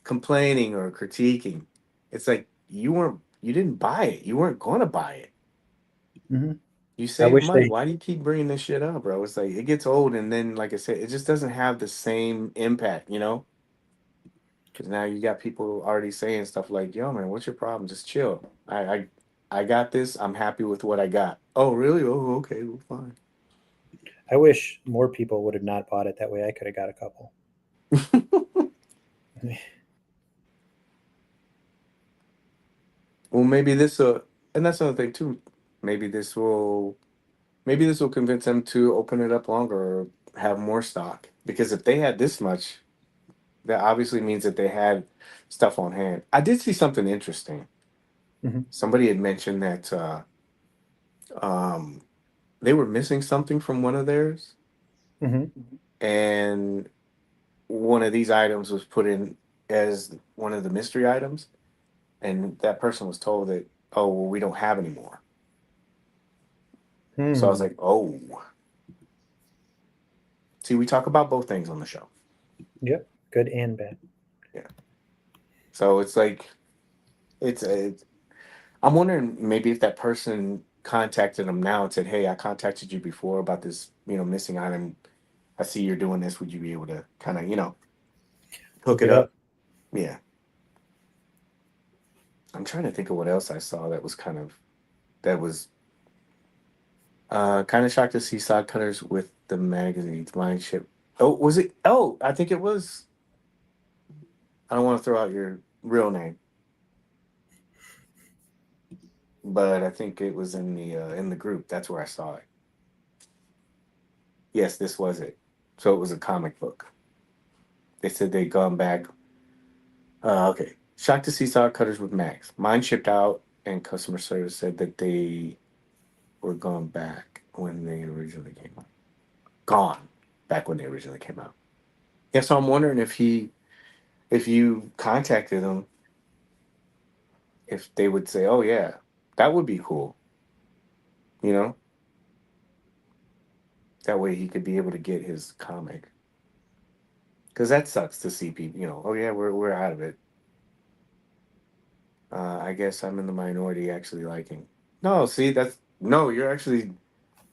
complaining or critiquing. It's like you didn't buy it. You weren't going to buy it. Hmm. You I saved wish money. they. Why do you keep bringing this shit up, bro? It's like it gets old, and then, like I said, it just doesn't have the same impact. Because now you got people already saying stuff like, "Yo, man, what's your problem? Just chill. I got this. I'm happy with what I got." Oh, really? Oh, okay. Well, fine. I wish more people would have not bought it. That way, I could have got a couple. Well, maybe and that's another thing too. Maybe this will convince them to open it up longer or have more stock. Because if they had this much, that obviously means that they had stuff on hand. I did see something interesting. Hmm. Somebody had mentioned that um, they were missing something from one of theirs, Hmm. and one of these items was put in as one of the mystery items, and that person was told that, oh, well, we don't have any more. So I was Hmm. like, oh, see, we talk about both things on the show. Yep. Good and bad. Yeah. So it's like, it's I'm wondering maybe if that person contacted them now and said, hey, I contacted you before about this, missing item. I see you're doing this. Would you be able to kind of, hook Hook it it up. up? Yeah. I'm trying to think of what else I saw that was kind of shocked to see side cutters with the magazines. Mine ship. Oh, was it? Oh, I think it was. I don't want to throw out your real name, but I think it was in the group. That's where I saw it. Yes, this was it. So it was a comic book. They said they'd gone back. Okay. Shocked to see saw cutters with Max. Mine shipped out, and customer service said that they were gone back when they originally came out. Gone back when they originally came out. Yeah, so I'm wondering if you contacted them, if they would say, "Oh yeah, that would be cool," you know, that way he could be able to get his comic. Because that sucks to see people, oh yeah, we're out of it. I guess I'm in the minority actually liking. No, see, that's no, you're actually.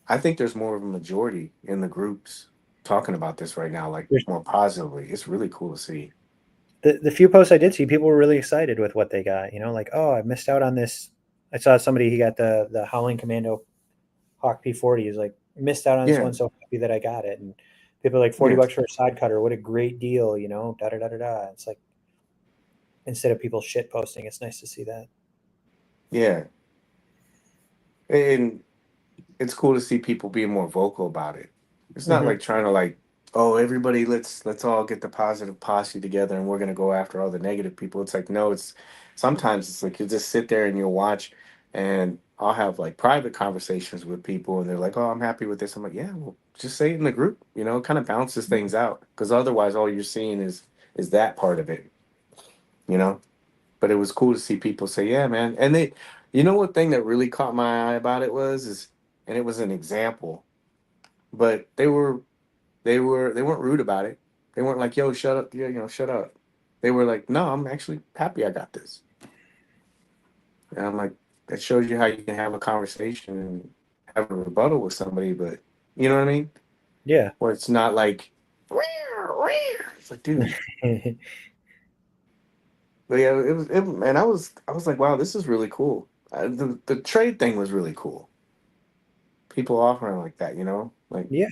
I think there's more of a majority in the groups talking about this right now, like There's, more positively. It's really cool to see. the few posts I did see, people were really excited with what they got. Like, oh, I missed out on this. I saw somebody, he got the Howling Commando Hawk P40. He's like, missed out on this Yeah, one, so happy that I got it. And people are like, yeah, $40 for a side cutter. What a great deal, da da da da da. It's like, instead of people shit posting, it's nice to see that. yeah, and it's cool to see people being more vocal about it. It's not Hmm. like trying to like, oh, everybody, let's all get the positive posse together and we're gonna go after all the negative people. It's like no, it's sometimes it's like you just sit there and you'll watch, and I'll have like private conversations with people, and they're like, oh, I'm happy with this. I'm like, yeah, well, just say it in the group. It kind of balances things out because otherwise, all you're seeing is that part of it. You know. But it was cool to see people say, yeah, man. And what thing that really caught my eye about it and it was an example, but they weren't rude about it. They weren't like, yo, shut up, yeah, shut up. They were like, no, I'm actually happy I got this. And I'm like, that shows you how you can have a conversation and have a rebuttal with somebody, but you know what I mean? Yeah. Where it's not like, "Rare, rare." It's like, dude. But yeah, and I was like, wow, this is really cool. The trade thing was really cool. People offering like that, like Yeah.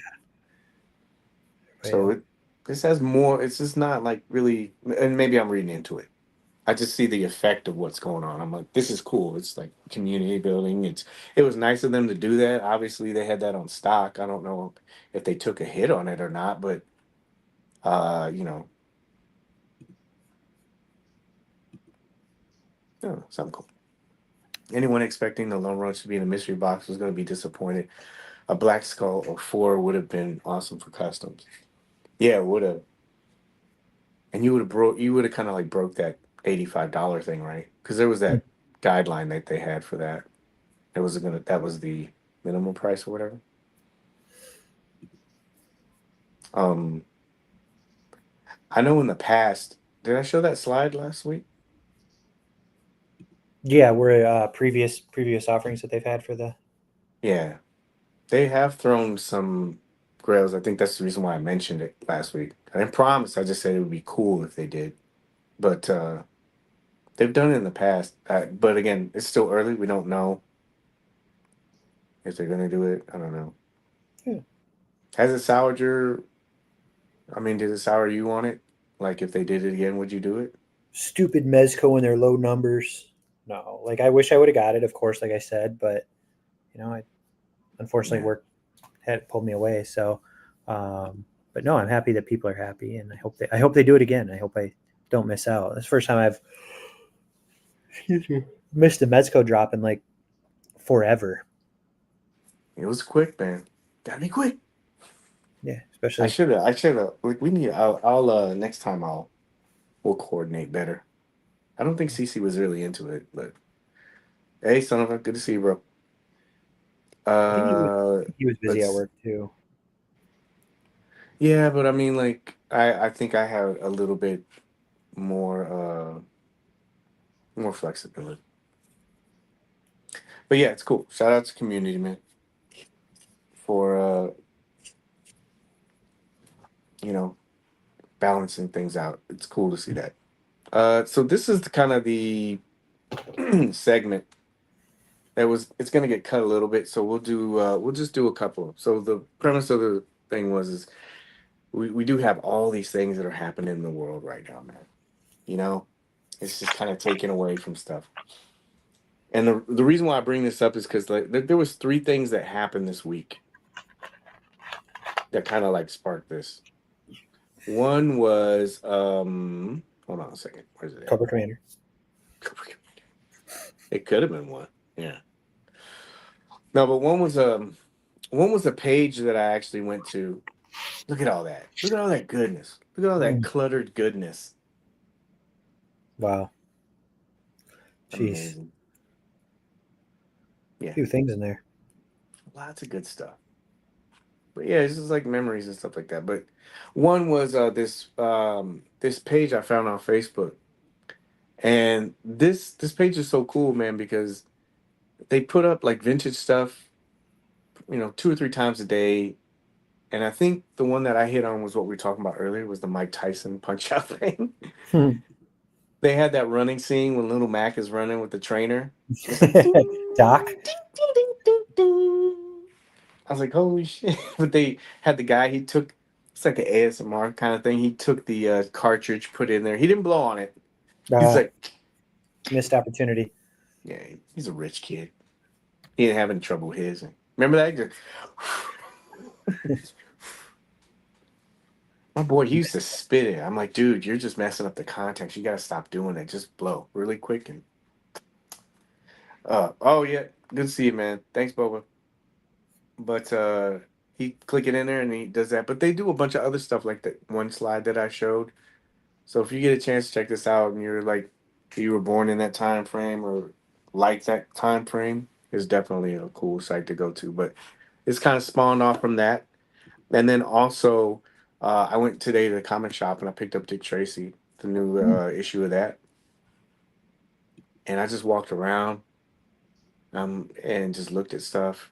so Yeah. this has more. It's just not like really, and maybe I'm reading into it. I just see the effect of what's going on. I'm like, this is cool. It's like community building. It was nice of them to do that. Obviously, they had that on stock. I don't know if they took a hit on it or not, but uh, you know, something cool. Anyone expecting the Lone Roach to be in a mystery box was going to be disappointed. A Black Skull or four would have been awesome for customs. Yeah, it would have. And you would have kind of like broke that $85 thing, right? Because there was that guideline that they had for that. That was the minimum price or whatever. Um, I know in the past, did I show that slide last week? Yeah, we're previous offerings that they've had for the. Yeah, they have thrown some grails. I think that's the reason why I mentioned it last week. I didn't promise. I just said it would be cool if they did. But they've done it in the past. But again, it's still early. We don't know if they're gonna do it. I don't know. Yeah. Has it soured your? I mean, did it sour you on it? Like, if they did it again, would you do it? Stupid Mezco and their low numbers. No, like I wish I would have got it, of course, like I said, but I unfortunately Yeah. work had pulled me away. So, but no, I'm happy that people are happy, and I hope they do it again. I hope I don't miss out. It's the first time I've excuse me, missed a Mezco drop in like forever. It was quick, man. Gotta be quick. Yeah, especially I should have. Like, we need. Next time we'll coordinate better. I don't think Cece was really into it, but hey, son of a, good to see you, bro. I think Uh, he was busy at let's. work too. Yeah, but I mean, like, I think I have a little bit more more flexibility. But yeah, it's cool. Shout out to community, man, for you know balancing things out. It's cool to see that. So this is the kind of the segment it's going to get cut a little bit. So we'll just do a couple. So the premise of the thing was is we do have all these things that are happening in the world right now, man. You know, it's just kind of taken away from stuff. And the reason why I bring this up is because like there was three things that happened this week that kind of like sparked this. One was hold on a second. Where's it at? Cobra Commander. It could have been one. Yeah. No, but one was a page that I actually went to. Look at all that. Look at all that goodness. Look at all that cluttered goodness. Wow. Jeez. Amazing. Yeah. A few things in there. Lots of good stuff. But yeah, it's just like memories and stuff like that. But one was this page I found on Facebook. And this page is so cool, man, because they put up like vintage stuff, 2 or 3 times a day. And I think the one that I hit on was what we were talking about earlier was the Mike Tyson punch out thing. They had that running scene when Little Mac is running with the trainer. Doc. I was like, holy shit. But they had the guy, it's like an ASMR kind of thing. He took the cartridge, put it in there. He didn't blow on it. He's like, missed opportunity. Yeah, he's a rich kid. He didn't have any trouble with his. Remember that? My boy, he used to spit it. I'm like, dude, you're just messing up the context. You got to stop doing it. Just blow really quick. And oh, yeah. Good to see you, man. Thanks, Boba. But he click it in there and he does that. But they do a bunch of other stuff like that one slide that I showed. So if you get a chance to check this out and you're like, you were born in that time frame or like that time frame, it's definitely a cool site to go to. But it's kind of spawned off from that. And then also, I went today to the comic shop and I picked up Dick Tracy, the new issue of that. And I just walked around and just looked at stuff.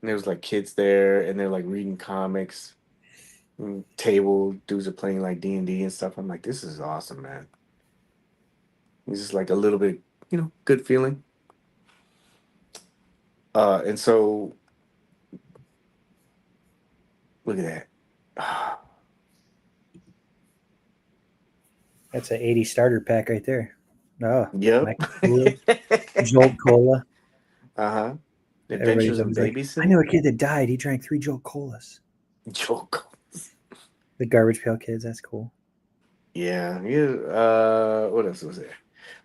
And there was like kids there and they're like reading comics. And table dudes are playing like D&D and stuff. I'm like, this is awesome, man. It's just like a little bit, good feeling. And so, look at that. That's an 80 starter pack right there. Oh, Yep. Jolt Cola. Uh-huh. Everybody's Adventures in always like, Babysitting. I know a kid that died. He drank 3 Jolt Colas. Jolt Colas. The Garbage Pail Kids. That's cool. Yeah. What else was there?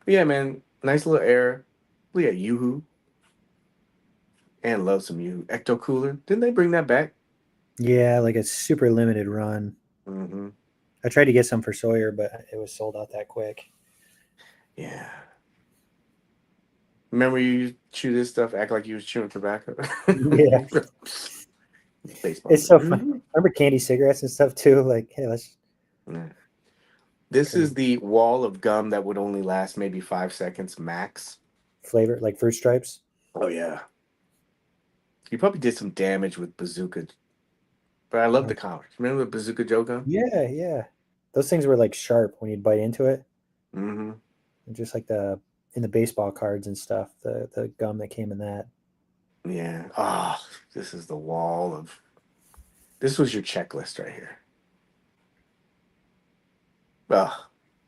But yeah, man. Nice little air. We got Yoo-Hoo. And love some Yoo-Hoo. Ecto Cooler. Didn't they bring that back? Yeah, like a super limited run. Mm-hmm. I tried to get some for Sawyer, but it was sold out that quick. Yeah. Remember you chew this stuff, act like you was chewing tobacco? Yeah. Baseball. It's so fun. Remember candy cigarettes and stuff too? Like, hey, let's. Yeah. This is the wall of gum that would only last maybe 5 seconds max. Flavor, like Fruit Stripes? Oh, yeah. You probably did some damage with Bazooka. But I love the comics. Remember the Bazooka Joe gum? Yeah, yeah. Those things were like sharp when you'd bite into it. Mm-hmm. And just like in the baseball cards and stuff, the gum that came in that. Yeah. Oh, this is the wall of. This was your checklist right here.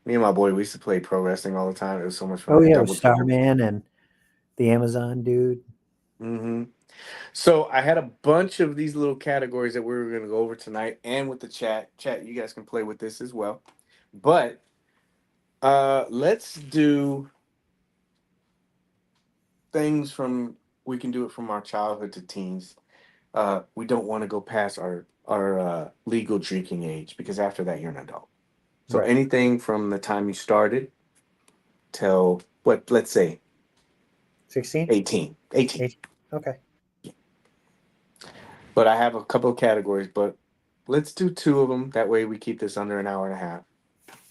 Me and my boy, we used to play pro wrestling all the time. It was so much fun. Oh yeah, with Starman and the Amazon dude. Mm-hmm. So I had a bunch of these little categories that we were going to go over tonight, and with the chat, you guys can play with this as well. But let's do things we can do it from our childhood to teens. We don't want to go past our legal drinking age because after that you're an adult. So Right. anything from the time you started till let's say 16? 18. Okay. But I have a couple of categories, but let's do 2 of them. That way we keep this under an hour and a half.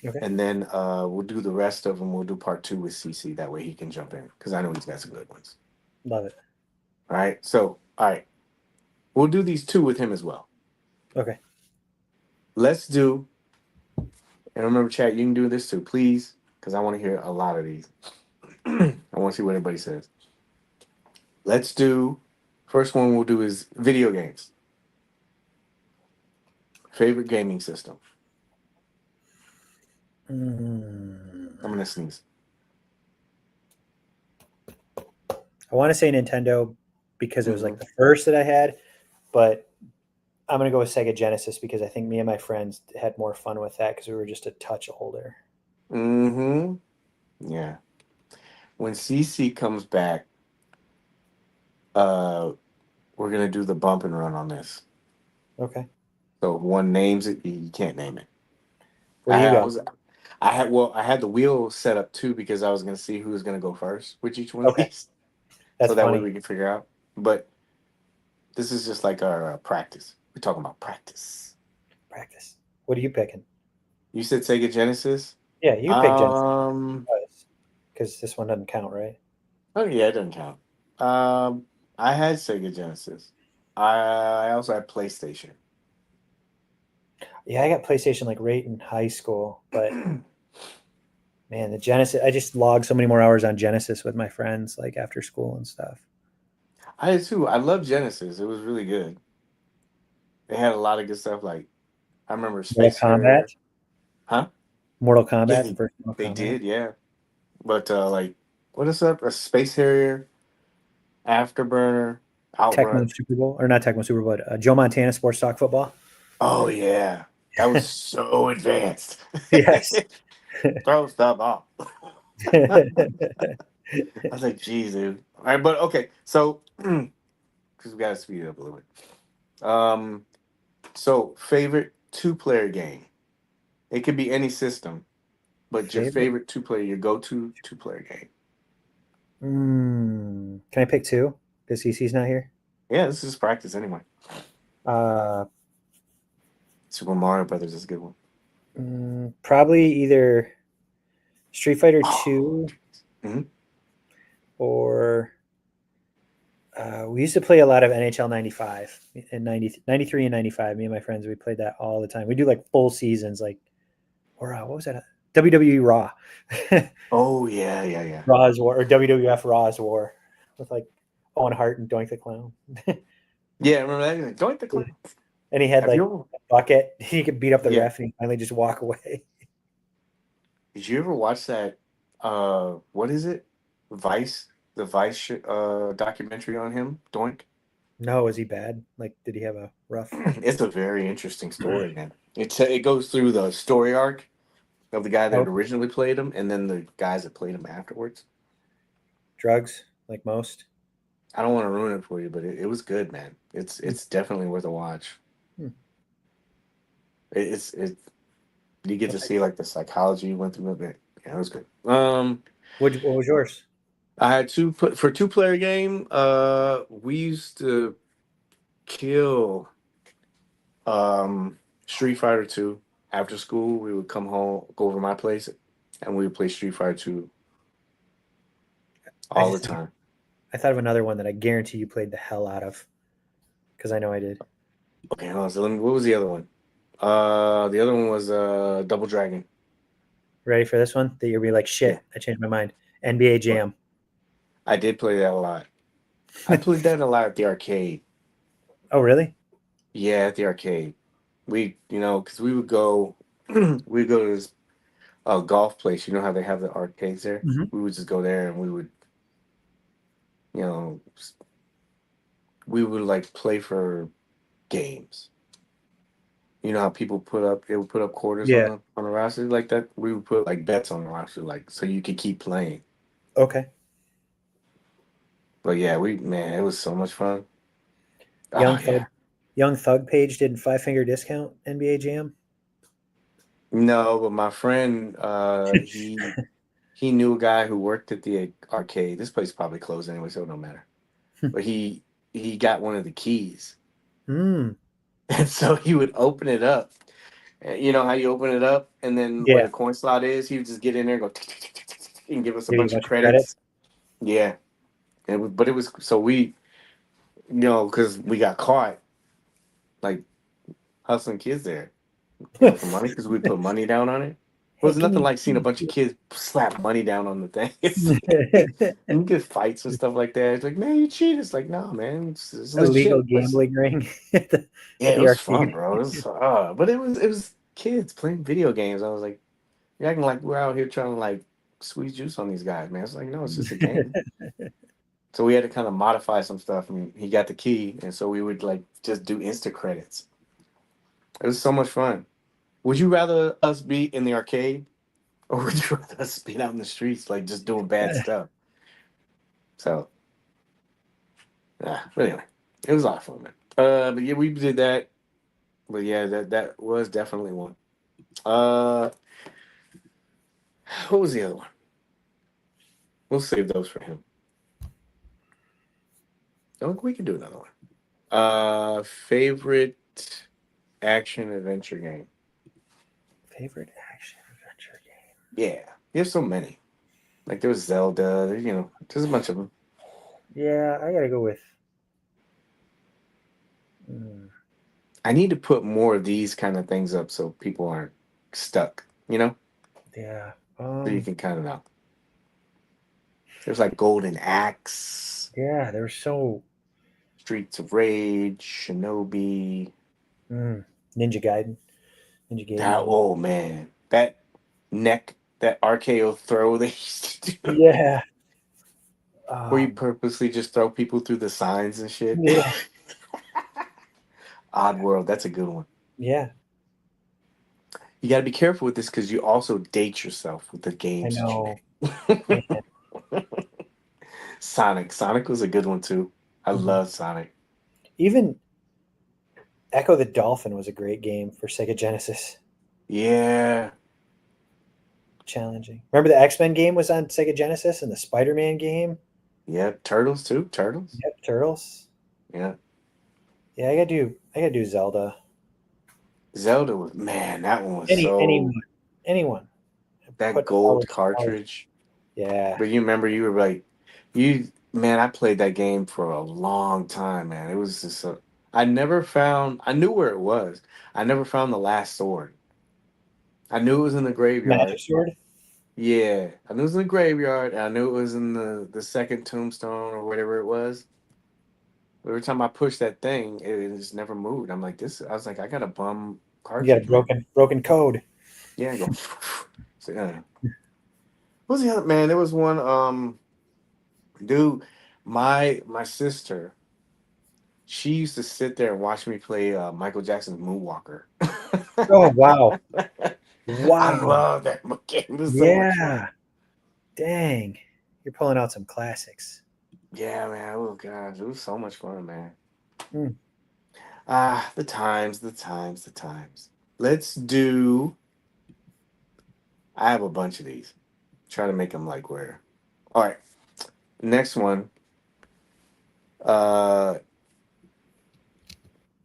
Okay. And then we'll do the rest of them. We'll do part 2 with CC. That way he can jump in because I know he's got some good ones. Love it. All right. So, all right. We'll do these 2 with him as well. Okay. Let's do, and remember, chat, you can do this too, please, because I want to hear a lot of these. I want to see what everybody says. Let's do, first one we'll do is video games. Favorite gaming system. Mm, I'm gonna sneeze. I want to say Nintendo because it was like Mhm. the first that I had, but I'm gonna go with Sega Genesis because I think me and my friends had more fun with that because we were just a touch older. Mm-hmm. Yeah. When CC comes back, uh, we're gonna do the bump and run on this. Okay, So if one names it, you can't name it. where do you go? I had the wheel set up too because I was gonna see who was gonna go first with each one of Okay, these, that's so that way funny. we can figure out. But this is just like our practice. We're talking about practice. Practice. What are you picking? You said Sega Genesis. Yeah, you pick Genesis Um. because this one doesn't count, right? Oh yeah, it doesn't count. I had Sega Genesis. I also had PlayStation. Yeah, I got PlayStation like right in high school, but man, the Genesis, I just logged so many more hours on Genesis with my friends, like after school and stuff. I did too. I love Genesis. It was really good. They had a lot of good stuff. Like I remember Mortal Space Kombat, Harrier. Huh? Mortal Yeah, Kombat, the first Mortal they Kombat. did. Yeah. But like, what is up? A Space Harrier, Afterburner, Tecmo Outrun. Super Bowl, or not Tecmo Super Bowl, but Joe Montana Sports Talk Football. Oh yeah, that was so advanced. Yes. Throw stuff off. I was like, geez, dude. All right, but okay. So, because we got to speed it up a little bit. So favorite two-player game. It could be any system, but your Favorite? favorite two-player, your go-to two-player game. Can I pick two? Because CC's not here. Yeah, this is practice anyway. Uh, Super Mario Brothers is a good one. Probably either Street Fighter Oh, 2 mhm. or we used to play a lot of NHL 95 and 93 and 95. Me and my friends, we played that all the time. We do like full seasons, like, or what was that? WWE Raw. Oh yeah, yeah, yeah. Raw's War or WWF Raw's War with like Owen Hart and Doink the Clown. Yeah, remember that? He's like, Doink the Clown. And he had Have you like ever? a bucket. He could beat up the Yeah. ref and he finally just walk away. Did you ever watch that? What is it? Vice, the Vice documentary on him, Doink. No, was he bad? Like, did he have a rough It's a very interesting story, man. It goes through the story arc of the guy that oh, originally played him, and then the guys that played him afterwards. drugs? Like most. I don't want to ruin it for you, but it was good, man. It's definitely worth a watch. Hmm. It you get to see like the psychology you went through of it. Yeah, it was good. What was yours? I had for two-player game. We used to kill Street Fighter 2 after school. We would come home, go over my place, and we would play Street Fighter 2 I all the just time. I thought of another one that I guarantee you played the hell out of because I know I did. Okay, hold on. So what was the other one? The other one was Double Dragon. Ready for this one? That you'll be like, Yeah, shit, I changed my mind. NBA what? Jam. I did play that a lot. I played that a lot at the arcade. Oh, really? Yeah, at the arcade. Because we would go, we'd go to this golf place. You know how they have the arcades there? Mm-hmm. We would just go there and you know, we would like play for games. You know how they would put up quarters Yeah. on the roster like that. We would put like bets on the roster, like so you could keep playing. Okay. But yeah, man, it was so much fun. Oh Young yeah. Thug, Young Thug Page did Five Finger Discount NBA Jam. No, but my friend, he knew a guy who worked at the arcade. This place probably closed anyway, so it don't matter. But he got one of the keys, Mm, and so he would open it up. You know how you open it up, and then where yeah. the coin slot is, he would just get in there and go tick, tick, tick, tick, tick, tick, and give us a Give you a bunch of bunch of credit. credits. Yeah, but it was so we, because we got caught like hustling kids there, for money because we put money down on it. was nothing like seeing a bunch of kids slap money down on the thing. You get fights and stuff like that. It's like, man, you cheat. It's like, no, man, it's illegal legit. gambling ring at the, Yeah, at it the was fun, arcade. bro. It was, but it was kids playing video games. I was like, you're acting like we're out here trying to like squeeze juice on these guys, man. It's like, no, it's just a game. So we had to kind of modify some stuff, and he got the key, and so we would like just do Insta credits. It was so much fun. Would you rather us be in the arcade, or would you rather us be out in the streets, like just doing bad stuff? So, but anyway, it was a lot of fun, man. But yeah, we did that. But yeah, that was definitely one. Uh, what was the other one? We'll save those for him. Oh, we can do another one. Favorite action adventure game. Favorite action adventure game. Yeah, there's so many. Like there's Zelda. There's a bunch of them. Yeah, I gotta go with. Hmm, I need to put more of these kind of things up so people aren't stuck. yeah. So you can kind of know. There's like Golden Axe, Yeah, they were so. Streets of Rage, Shinobi. Ninja Gaiden. Ninja That Gaiden. oh man, that RKO throw they used to do, Yeah. where you purposely just throw people through the signs and shit. Yeah. Odd World, that's a good one. Yeah. You got to be careful with this because you also date yourself with the I games that you know. name. Sonic was a good one too. I love Sonic. Even Echo the Dolphin was a great game for Sega Genesis. Yeah. Challenging. Remember the X-Men game was on Sega Genesis and the Spider-Man game? Yep. Turtles too. Turtles. Yep, Turtles. Yeah. Yeah, I gotta do Zelda. Zelda was that one was Anyone. that Put gold hours. cartridge. Yeah. But you remember you were like, I played that game for a long time, man. It was just I knew where it was. I never found the last sword. I knew it was in the Magic graveyard. Sword? Yeah, I knew it was in the graveyard. And I knew it was in the second tombstone or whatever it was. Every time I pushed that thing, it just never moved. I'm like, this. I was like, I got a bum You got a cartridge, man. broken code. Yeah, I go. So, yeah. What was the other man? There was one. Dude, my sister. She used to sit there and watch me play Michael Jackson's Moonwalker. Oh wow. I Wow. love that game. It was so much fun. Yeah. Dang. You're pulling out some classics. Yeah, man. Oh gosh, it was so much fun, man. Mm. The times. Let's do. I have a bunch of these. Try to make them like where. All right. Next one. Uh.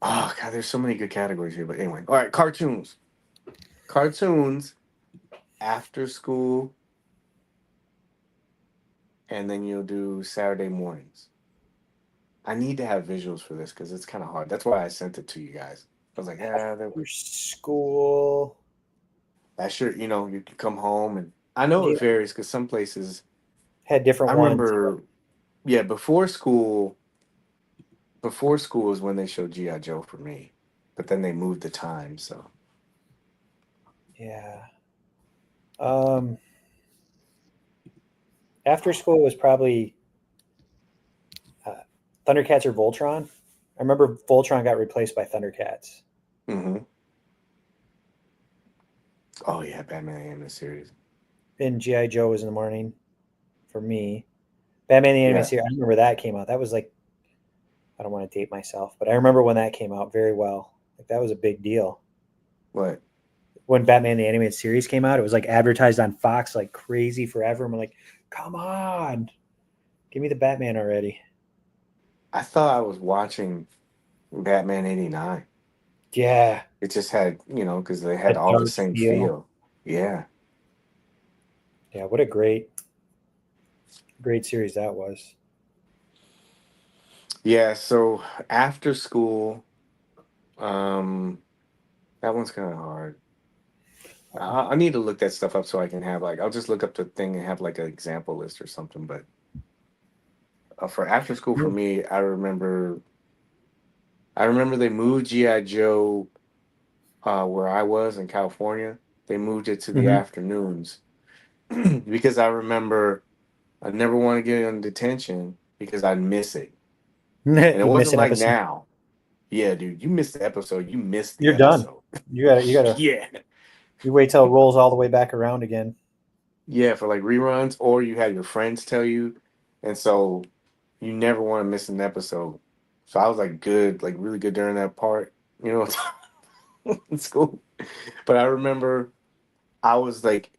Oh god, there's so many good categories here. But anyway, all right. Cartoons. Cartoons. After school. And then you'll do Saturday mornings. I need to have visuals for this because it's kind of hard. That's why I sent it to you guys. I was like, Your school. that sure, you can come home and I know Yeah. it varies because some places. Had different I ones. remember, yeah, before school. Before school is when they showed GI Joe for me, but then they moved the time. So Yeah. After school was probably Thundercats or Voltron. I remember Voltron got replaced by Thundercats. hmm Oh yeah, Batman animated series. And GI Joe was in the morning for me. Batman the Animated Yeah. Series. I remember that came out. That was like, I don't want to date myself, but I remember when that came out very well. Like that was a big deal. What? When Batman the Animated Series came out, it was like advertised on Fox like crazy forever. And we're like, come on, give me the Batman already. I thought I was watching Batman '89. Yeah. It just had, because they A had all the dark same feel. feel. Yeah. Yeah. What a great series that was. Yeah, so after school, that one's kind of hard. I need to look that stuff up so I can have like I'll just look up the thing and have like an example list or something. But for after school for me, I remember they moved GI Joe where I was in California. They moved it to the Mhm. afternoons because I remember I never want to get in detention because I'd miss it, and it You miss wasn't an like episode. now. Yeah, dude, you missed the episode. You missed the You're done. episode. You gotta Yeah. you wait till it rolls all the way back around again. Yeah, for like reruns, or you had your friends tell you, and so you never want to miss an episode. So I was like good, like really good during that part, you know, in school. But I remember I was like,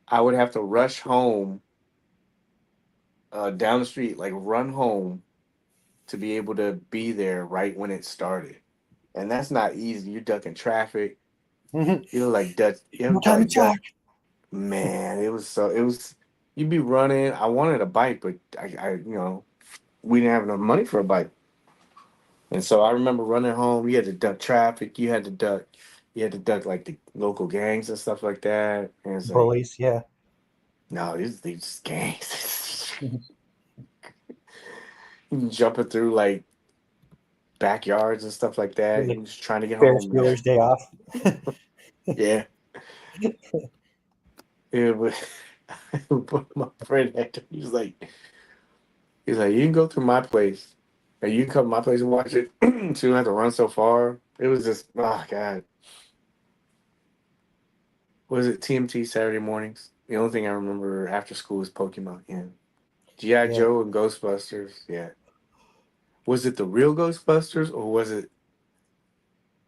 I would have to rush home down the street, like run home to be able to be there right when it started, and that's not easy. You're ducking traffic. Mhm. You're like Dutch. You're No time to like Dutch. talk. Man, it was. You'd be running. I wanted a bike, but we didn't have enough money for a bike. And so I remember running home. You had to duck traffic. You had to duck like the local gangs and stuff like that. And it's like, Bullies, yeah. no, these just gangs. Mhm. Jumping through like backyards and stuff like that. Like You just trying to get Ferris home, man. Bueller's Day Off. Yeah. It was my friend Hector, he's like, you can go through my place. And you can come to my place and watch it. So you don't have to run so far. It was just, oh God. Was it TMT Saturday mornings? The only thing I remember after school was Pokemon. Yeah. G.I. Yeah. Joe and Ghostbusters. Yeah. Was it the real Ghostbusters or was it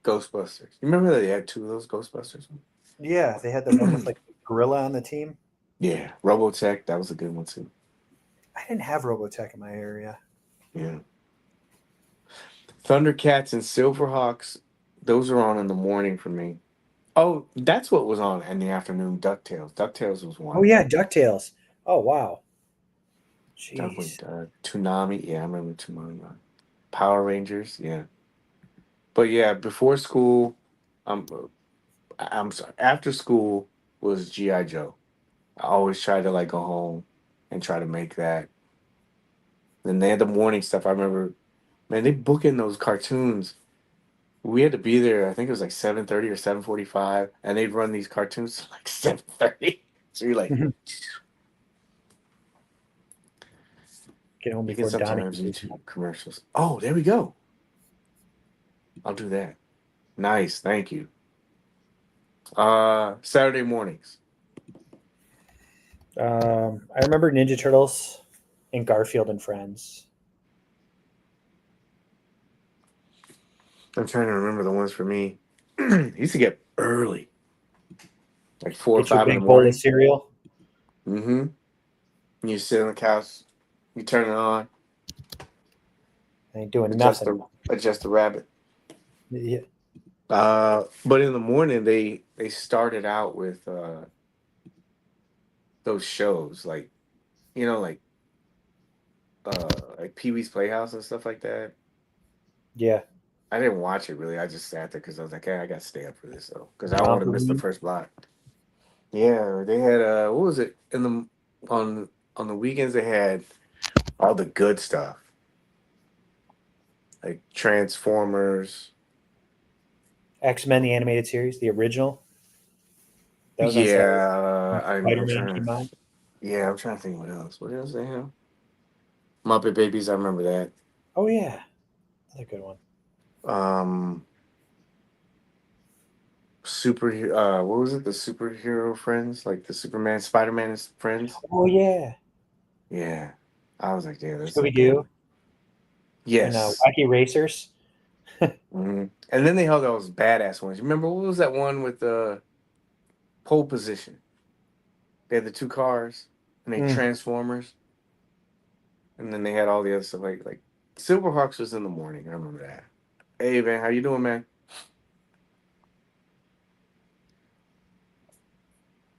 Ghostbusters? You remember that they had two of those Ghostbusters? Yeah, they had the one with like gorilla on the team. Yeah. Robotech. That was a good one too. I didn't have Robotech in my area. Yeah. Thundercats and Silverhawks. Those are on in the morning for me. Oh, that's what was on in the afternoon. DuckTales. DuckTales was Oh one. yeah, DuckTales. Oh wow. Definitely. Jeez. Toonami. Yeah, I remember Toonami. Power Rangers. Yeah. But yeah, before school, I'm sorry. After school was GI Joe. I always tried to like go home and try to make that. Then they had the morning stuff. I remember, man, they book in those cartoons. We had to be there. I think it was like 7:30 or 7:45, and they'd run these cartoons till like 7:30. So you're like, Mhm. Get home you can before Donnie sometimes gets YouTube commercials. Oh, there we go. I'll do that. Nice, thank you. Saturday mornings. I remember Ninja Turtles and Garfield and Friends. I'm trying to remember the ones for me. Used to get early, like 4 or Get your 5 in the big bowl of morning. cereal. Mm-hmm. You sit on the couch, you turn it on, Ain't doing adjust nothing. the rabbit. Yeah. But in the morning they started out with those shows like like Pee Wee's Playhouse and stuff like that. Yeah. I didn't watch it really. I just sat there because I was like, hey, I got to stay up for this though because I don't want to Romper miss the Room. first block. Yeah, they had what was it in the on the weekends they had all the good stuff like Transformers. X-Men, the animated series, the original. That was on Saturday. Yeah, I'm Spider-Man trying came to. on. Yeah, I'm trying to think what else. What else they have? Muppet Babies. I remember that. Oh yeah. Another good one. Um, superhero. What was it? The superhero friends, like the Superman, Spider-Man friends. Oh yeah. Yeah, I was like, yeah, that's Scooby okay. Doo and Yes. Wacky Racers. And then they held those badass ones. Remember what was that one with the pole position? They had the two cars and they Mm. Transformers, and then they had all the other stuff like Silverhawks was in the morning. I remember that. Hey man, how you doing, man?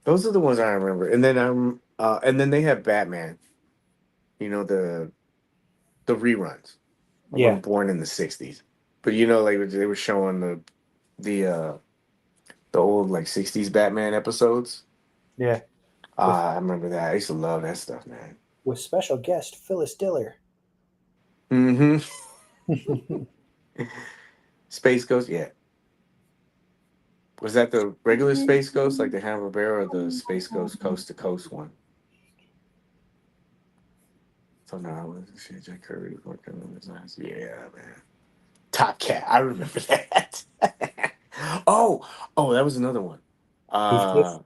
Those are the ones I remember. And then they had Batman. You know the reruns. I Yeah. wasn't born in the '60s, but like they were showing the The old like 60s Batman episodes. Yeah. I remember that. I used to love that stuff, man. With special guest Phyllis Diller. Mm-hmm. Space Ghost, yeah. Was that the regular Space Ghost, like the Hanna-Barbera, or the Space Ghost Coast to Coast one? So no, I was shit. Jack Kirby was working on his eyes. Yeah, man. Top Cat, I remember that. oh, that was another one. Heathcliff.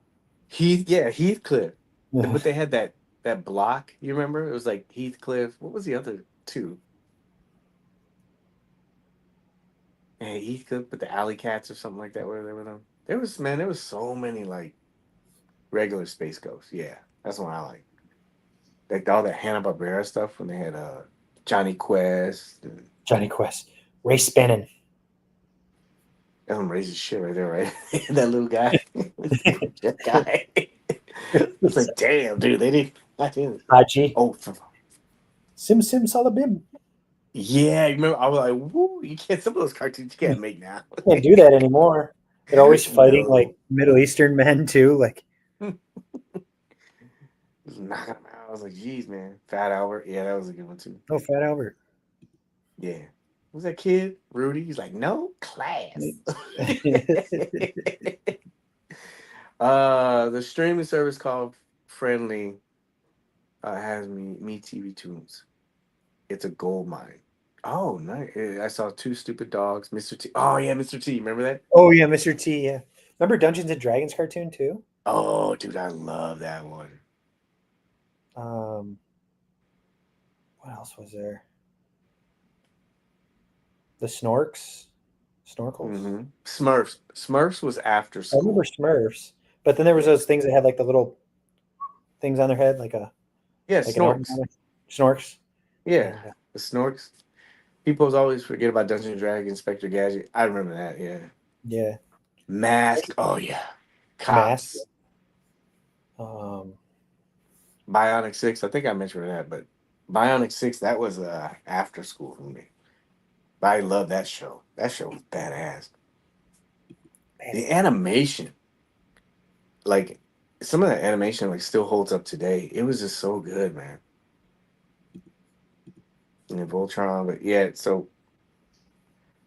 Heathcliff. But they had that block. You remember? It was like Heathcliff. What was the other two? And Heathcliff, but the Alley Cats or something like that. Where they were them? There was so many like regular Space Ghosts. Yeah, that's what I like. Like all that Hanna Barbera stuff when they had Johnny Quest. And Johnny Quest. Ray Spannin. that one raises shit right there, right? That little guy, that guy. It's like, damn, dude, they didn't. I didn't. Haji. Oh, Sim Sim Salabim. yeah, you remember? I was like, woo! You can't. Some of those cartoons you can't make now. Can't do that anymore. They're always fighting No. like Middle Eastern men too. Like Just knocking them out. I was like, geez, man. Fat Albert. Yeah, that was a good one too. oh, Fat Albert. Yeah. Who's that kid? Rudy. He's like, no class. The streaming service called Friendly has me TV Tunes. It's a gold mine. Oh, nice. I saw Two Stupid Dogs, Mr. T. Oh yeah, Mr. T. Remember that? Oh yeah, Mr. T. Yeah, remember Dungeons and Dragons cartoon too? Oh, dude, I love that one. What else was there? The Snorks, Snorkels. Mm-hmm. Smurfs. Smurfs was after I remember school. Smurfs, but then there was those things that had like the little things on their head, like a Yeah, like an arm Snorks. on it. Snorks. Yeah, And, the Snorks. People always forget about Dungeons and Dragons, Inspector Gadget. I remember that. Yeah. yeah, Mask. Oh yeah. Mask. Cops. Um, Bionic 6. I think I mentioned that, but Bionic 6, that was after school for me. But I love that show. That show was badass. The animation, like some of the animation like still holds up today. It was just so good, man. And Voltron, but yeah, so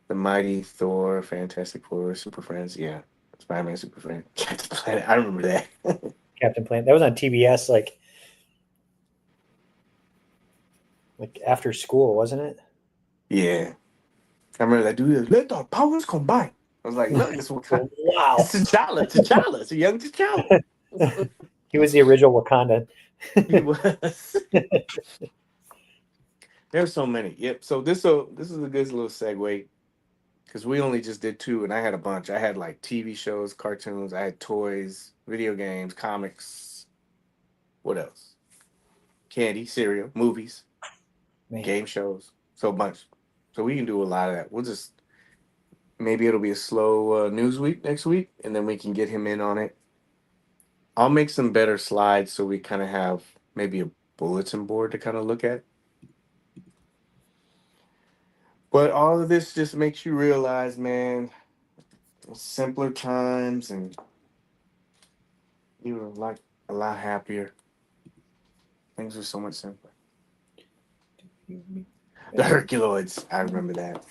the Mighty Thor, Fantastic Four, Super Friends, yeah. Spider-Man, Super Friends, Captain Planet. I remember that. Captain Planet. That was on TBS, like after school, wasn't it? Yeah. I remember that dude. Let our powers combine. I was like, look, it's Wakanda. Wow. It's T'Challa. It's a young T'Challa. He was the original Wakanda. He was. There's so many. Yep. So this is a good little segue because we only just did two, and I had a bunch. I had like TV shows, cartoons. I had toys, video games, comics. What else? Candy, cereal, movies, Man. game shows. So much. So we can do a lot of that. We'll just maybe it'll be a slow news week next week, and then we can get him in on it. I'll make some better slides so we kind of have maybe a bulletin board to kind of look at. But all of this just makes you realize, man, simpler times and you were like a lot happier. Things were so much simpler. The Herculoids, I remember that.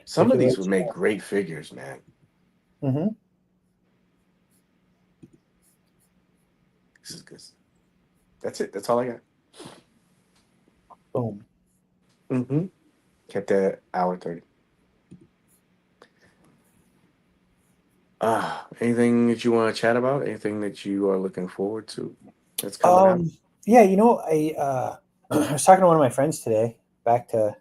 Some of these would make great figures, man. Mm-hmm. This is good. That's it. That's all I got. Boom. Mm-hmm. Kept that hour 30. Anything that you want to chat about? Anything that you are looking forward to that's coming out? Yeah, I I was talking to one of my friends today, back to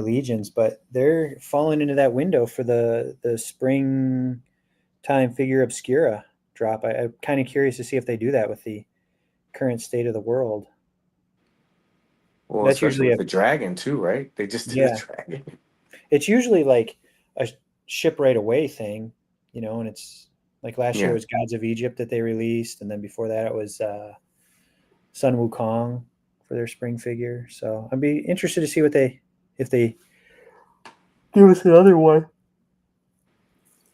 Legions, but they're falling into that window for the springtime figure obscura drop. I'm kind of curious to see if they do that with the current state of the world. Well, That's especially usually with the dragon too, right? They just did a dragon. It's usually like a ship right away thing, and it's like last year it was Gods of Egypt that they released, and then before that it was Sun Wukong for their spring figure. So I'd be interested to see if they do with the other one.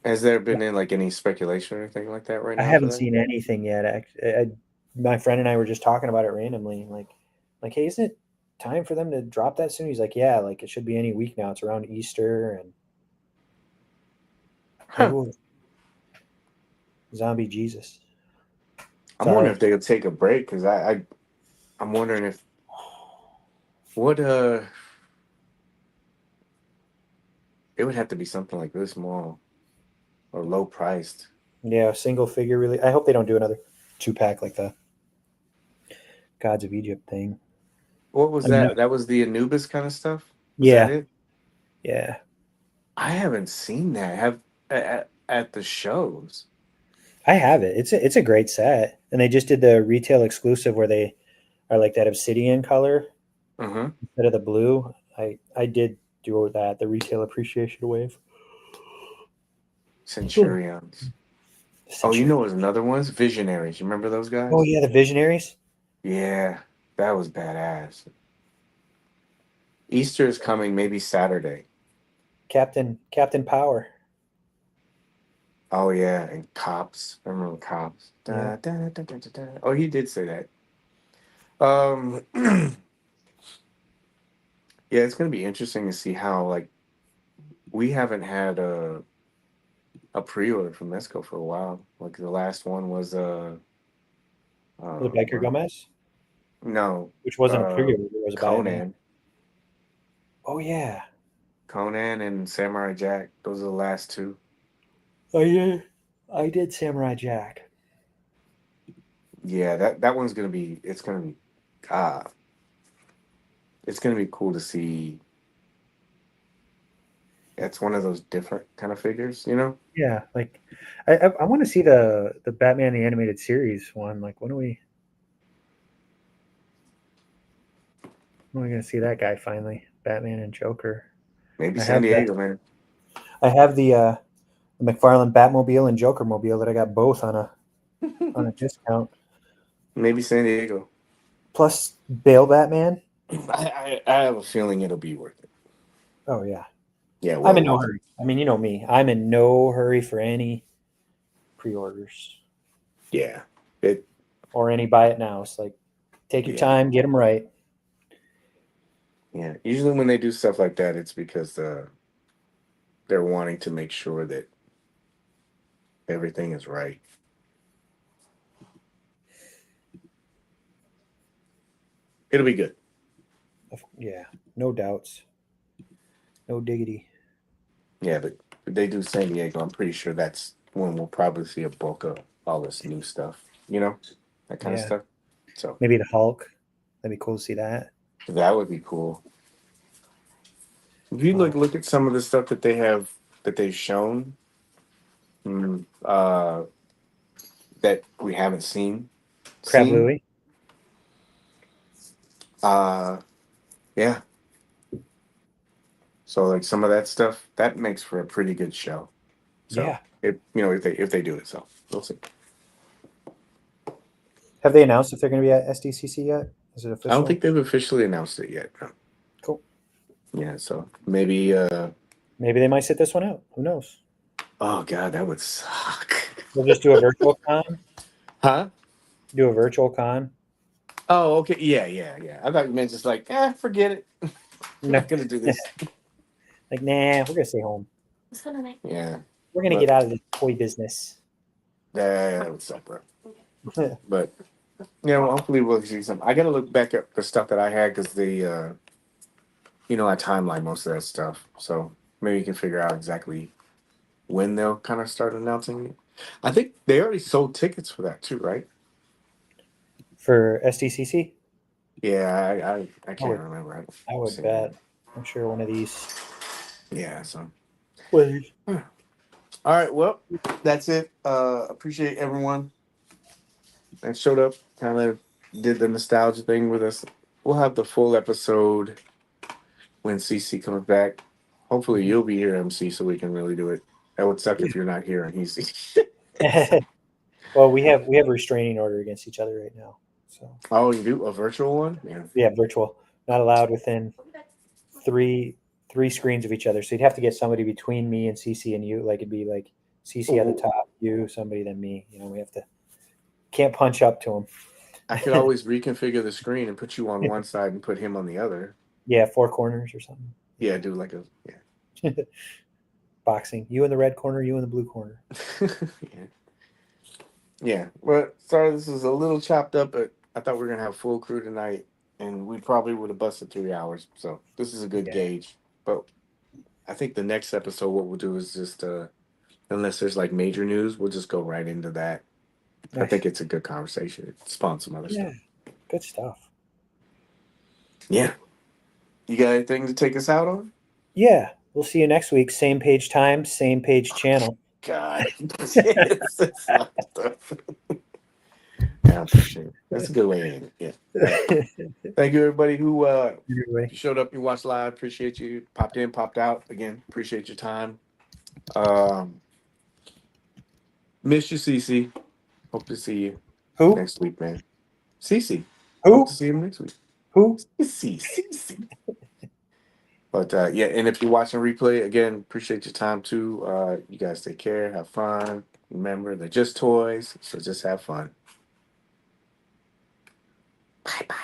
Has there been any speculation or anything like that right I now for haven't that? seen anything yet. My friend and I were just talking about it randomly, like, hey, isn't it time for them to drop that soon? He's like, yeah, like it should be any week now. It's around Easter, and like, Huh. ooh, zombie Jesus. I'm wondering Sorry. if they'll take a break because I'm wondering if what it would have to be something like this small or low priced. Yeah, single figure really. I hope they don't do another 2-pack like the Gods of Egypt thing. What was I mean, that? That was the Anubis kind of stuff. Was that yeah, it? yeah. I haven't seen that. Have at the shows. I have it. It's a great set, and they just did the retail exclusive where they are like that obsidian color Mm-hmm. instead of the blue. I did do that, the retail appreciation wave. Centurions. Oh, you Century. know, there's another ones. Visionaries. You remember those Oh guys? yeah, the Visionaries. Yeah, that was badass. Easter is coming, maybe Saturday. Captain Power. Oh yeah, and cops. I remember cops. Yeah. Oh, he did say that. Yeah, it's gonna be interesting to see how we haven't had a pre-order from Mezco for a while. Like the last one was Was it Biker well, Gomez? no, Which wasn't a pre-order, it was a Batman. Conan, Oh yeah. Conan and Samurai Jack. Those are the last two. Oh yeah. I did Samurai Jack. Yeah, that one's gonna be. Ah, it's gonna be cool to see. It's one of those different kind of figures, you know. Yeah, like I want to see the Batman the animated series one. Like when are we gonna see that guy finally? Batman and Joker. Maybe I San have the Diego, man. I have the McFarlane Batmobile and Joker mobile that I got both on a discount. Maybe San Diego. Plus Bale Batman. I have a feeling it'll be worth it. Oh yeah. Yeah, I'm well in no worth it. hurry. I mean, you know me. I'm in no hurry for any pre-orders Yeah, it. or any buy it now. It's like take your Yeah, time, get them right. yeah. Usually when they do stuff like that, it's because they're wanting to make sure that everything is right. It'll be good. Yeah, no doubts, no diggity. Yeah, but if they do San Diego, I'm pretty sure that's when we'll probably see a bulk of all this new stuff. You know, that kind of Yeah, stuff. So maybe the Hulk. That'd be cool to see that. that would be cool. If you Oh, look at some of the stuff that they've shown, mm, that we haven't Crab seen. Louie. Uh, yeah. So like some of that stuff that makes for a pretty good show. So Yeah. if they do it, so we'll see. Have they announced if they're going to be at SDCC yet? Is it I don't official? think they've officially announced it yet. No. Cool. Yeah. So maybe. Maybe they might sit this one out. Who knows? Oh god, that would suck. We'll just do a virtual con. Huh? Do a virtual con. Oh, okay. Yeah. I thought you meant just like, forget it. I'm No. not gonna do this. Like, nah, we're gonna stay home. Yeah. We're gonna get out of this toy business. That would suck, bro. But well, hopefully we'll see some. I gotta look back at the stuff that I had because I timeline most of that stuff. So maybe you can figure out exactly when they'll kind of start announcing it. I think they already sold tickets for that too, right? For SDCC, Yeah, I can't would- remember. I would bet. I'm sure one of these. Yeah, so. One of these. All right, well, that's it. Appreciate everyone that showed up, kind of did the nostalgia thing with us. We'll have the full episode when CC comes back. Hopefully you'll be here, MC, so we can really do it. That would suck if you're not here and he's. Well, we have a restraining order against each other right now. So Oh, you do a virtual one? Yeah. yeah, virtual. Not allowed within three screens of each other. So you'd have to get somebody between me and CC and you. Like it'd be like CC at the top, you, somebody, then me. We have to can't punch up to him. I could always reconfigure the screen and put you on one side and put him on the other. Yeah, 4 corners or something. Yeah, do like a Boxing. You in the red corner, you in the blue corner. yeah. Yeah. Well, sorry, this was a little chopped up, but I thought we were gonna have full crew tonight, and we probably would have busted 3 hours. So this is a good gauge. But I think the next episode, what we'll do is just, unless there's like major news, we'll just go right into that. Nice. I think it's a good conversation. It spawns some other stuff. Good stuff. Yeah. You got anything to take us out on? Yeah. We'll see you next week. Same page time, same page channel. God. Yes, that's a lot of stuff. I appreciate it. That's a good way to end it. Yeah. Thank you, everybody who showed up, you watched live. Appreciate you. Popped in, popped out. Again, appreciate your time. Miss you, Cece. Hope to see you Who? next week, man. Cece. Who? Hope to see you next week. Who? Cece. But yeah, and if you're watching replay, again, appreciate your time too. You guys take care, have fun. Remember, they're just toys, so just have fun. Bye-bye.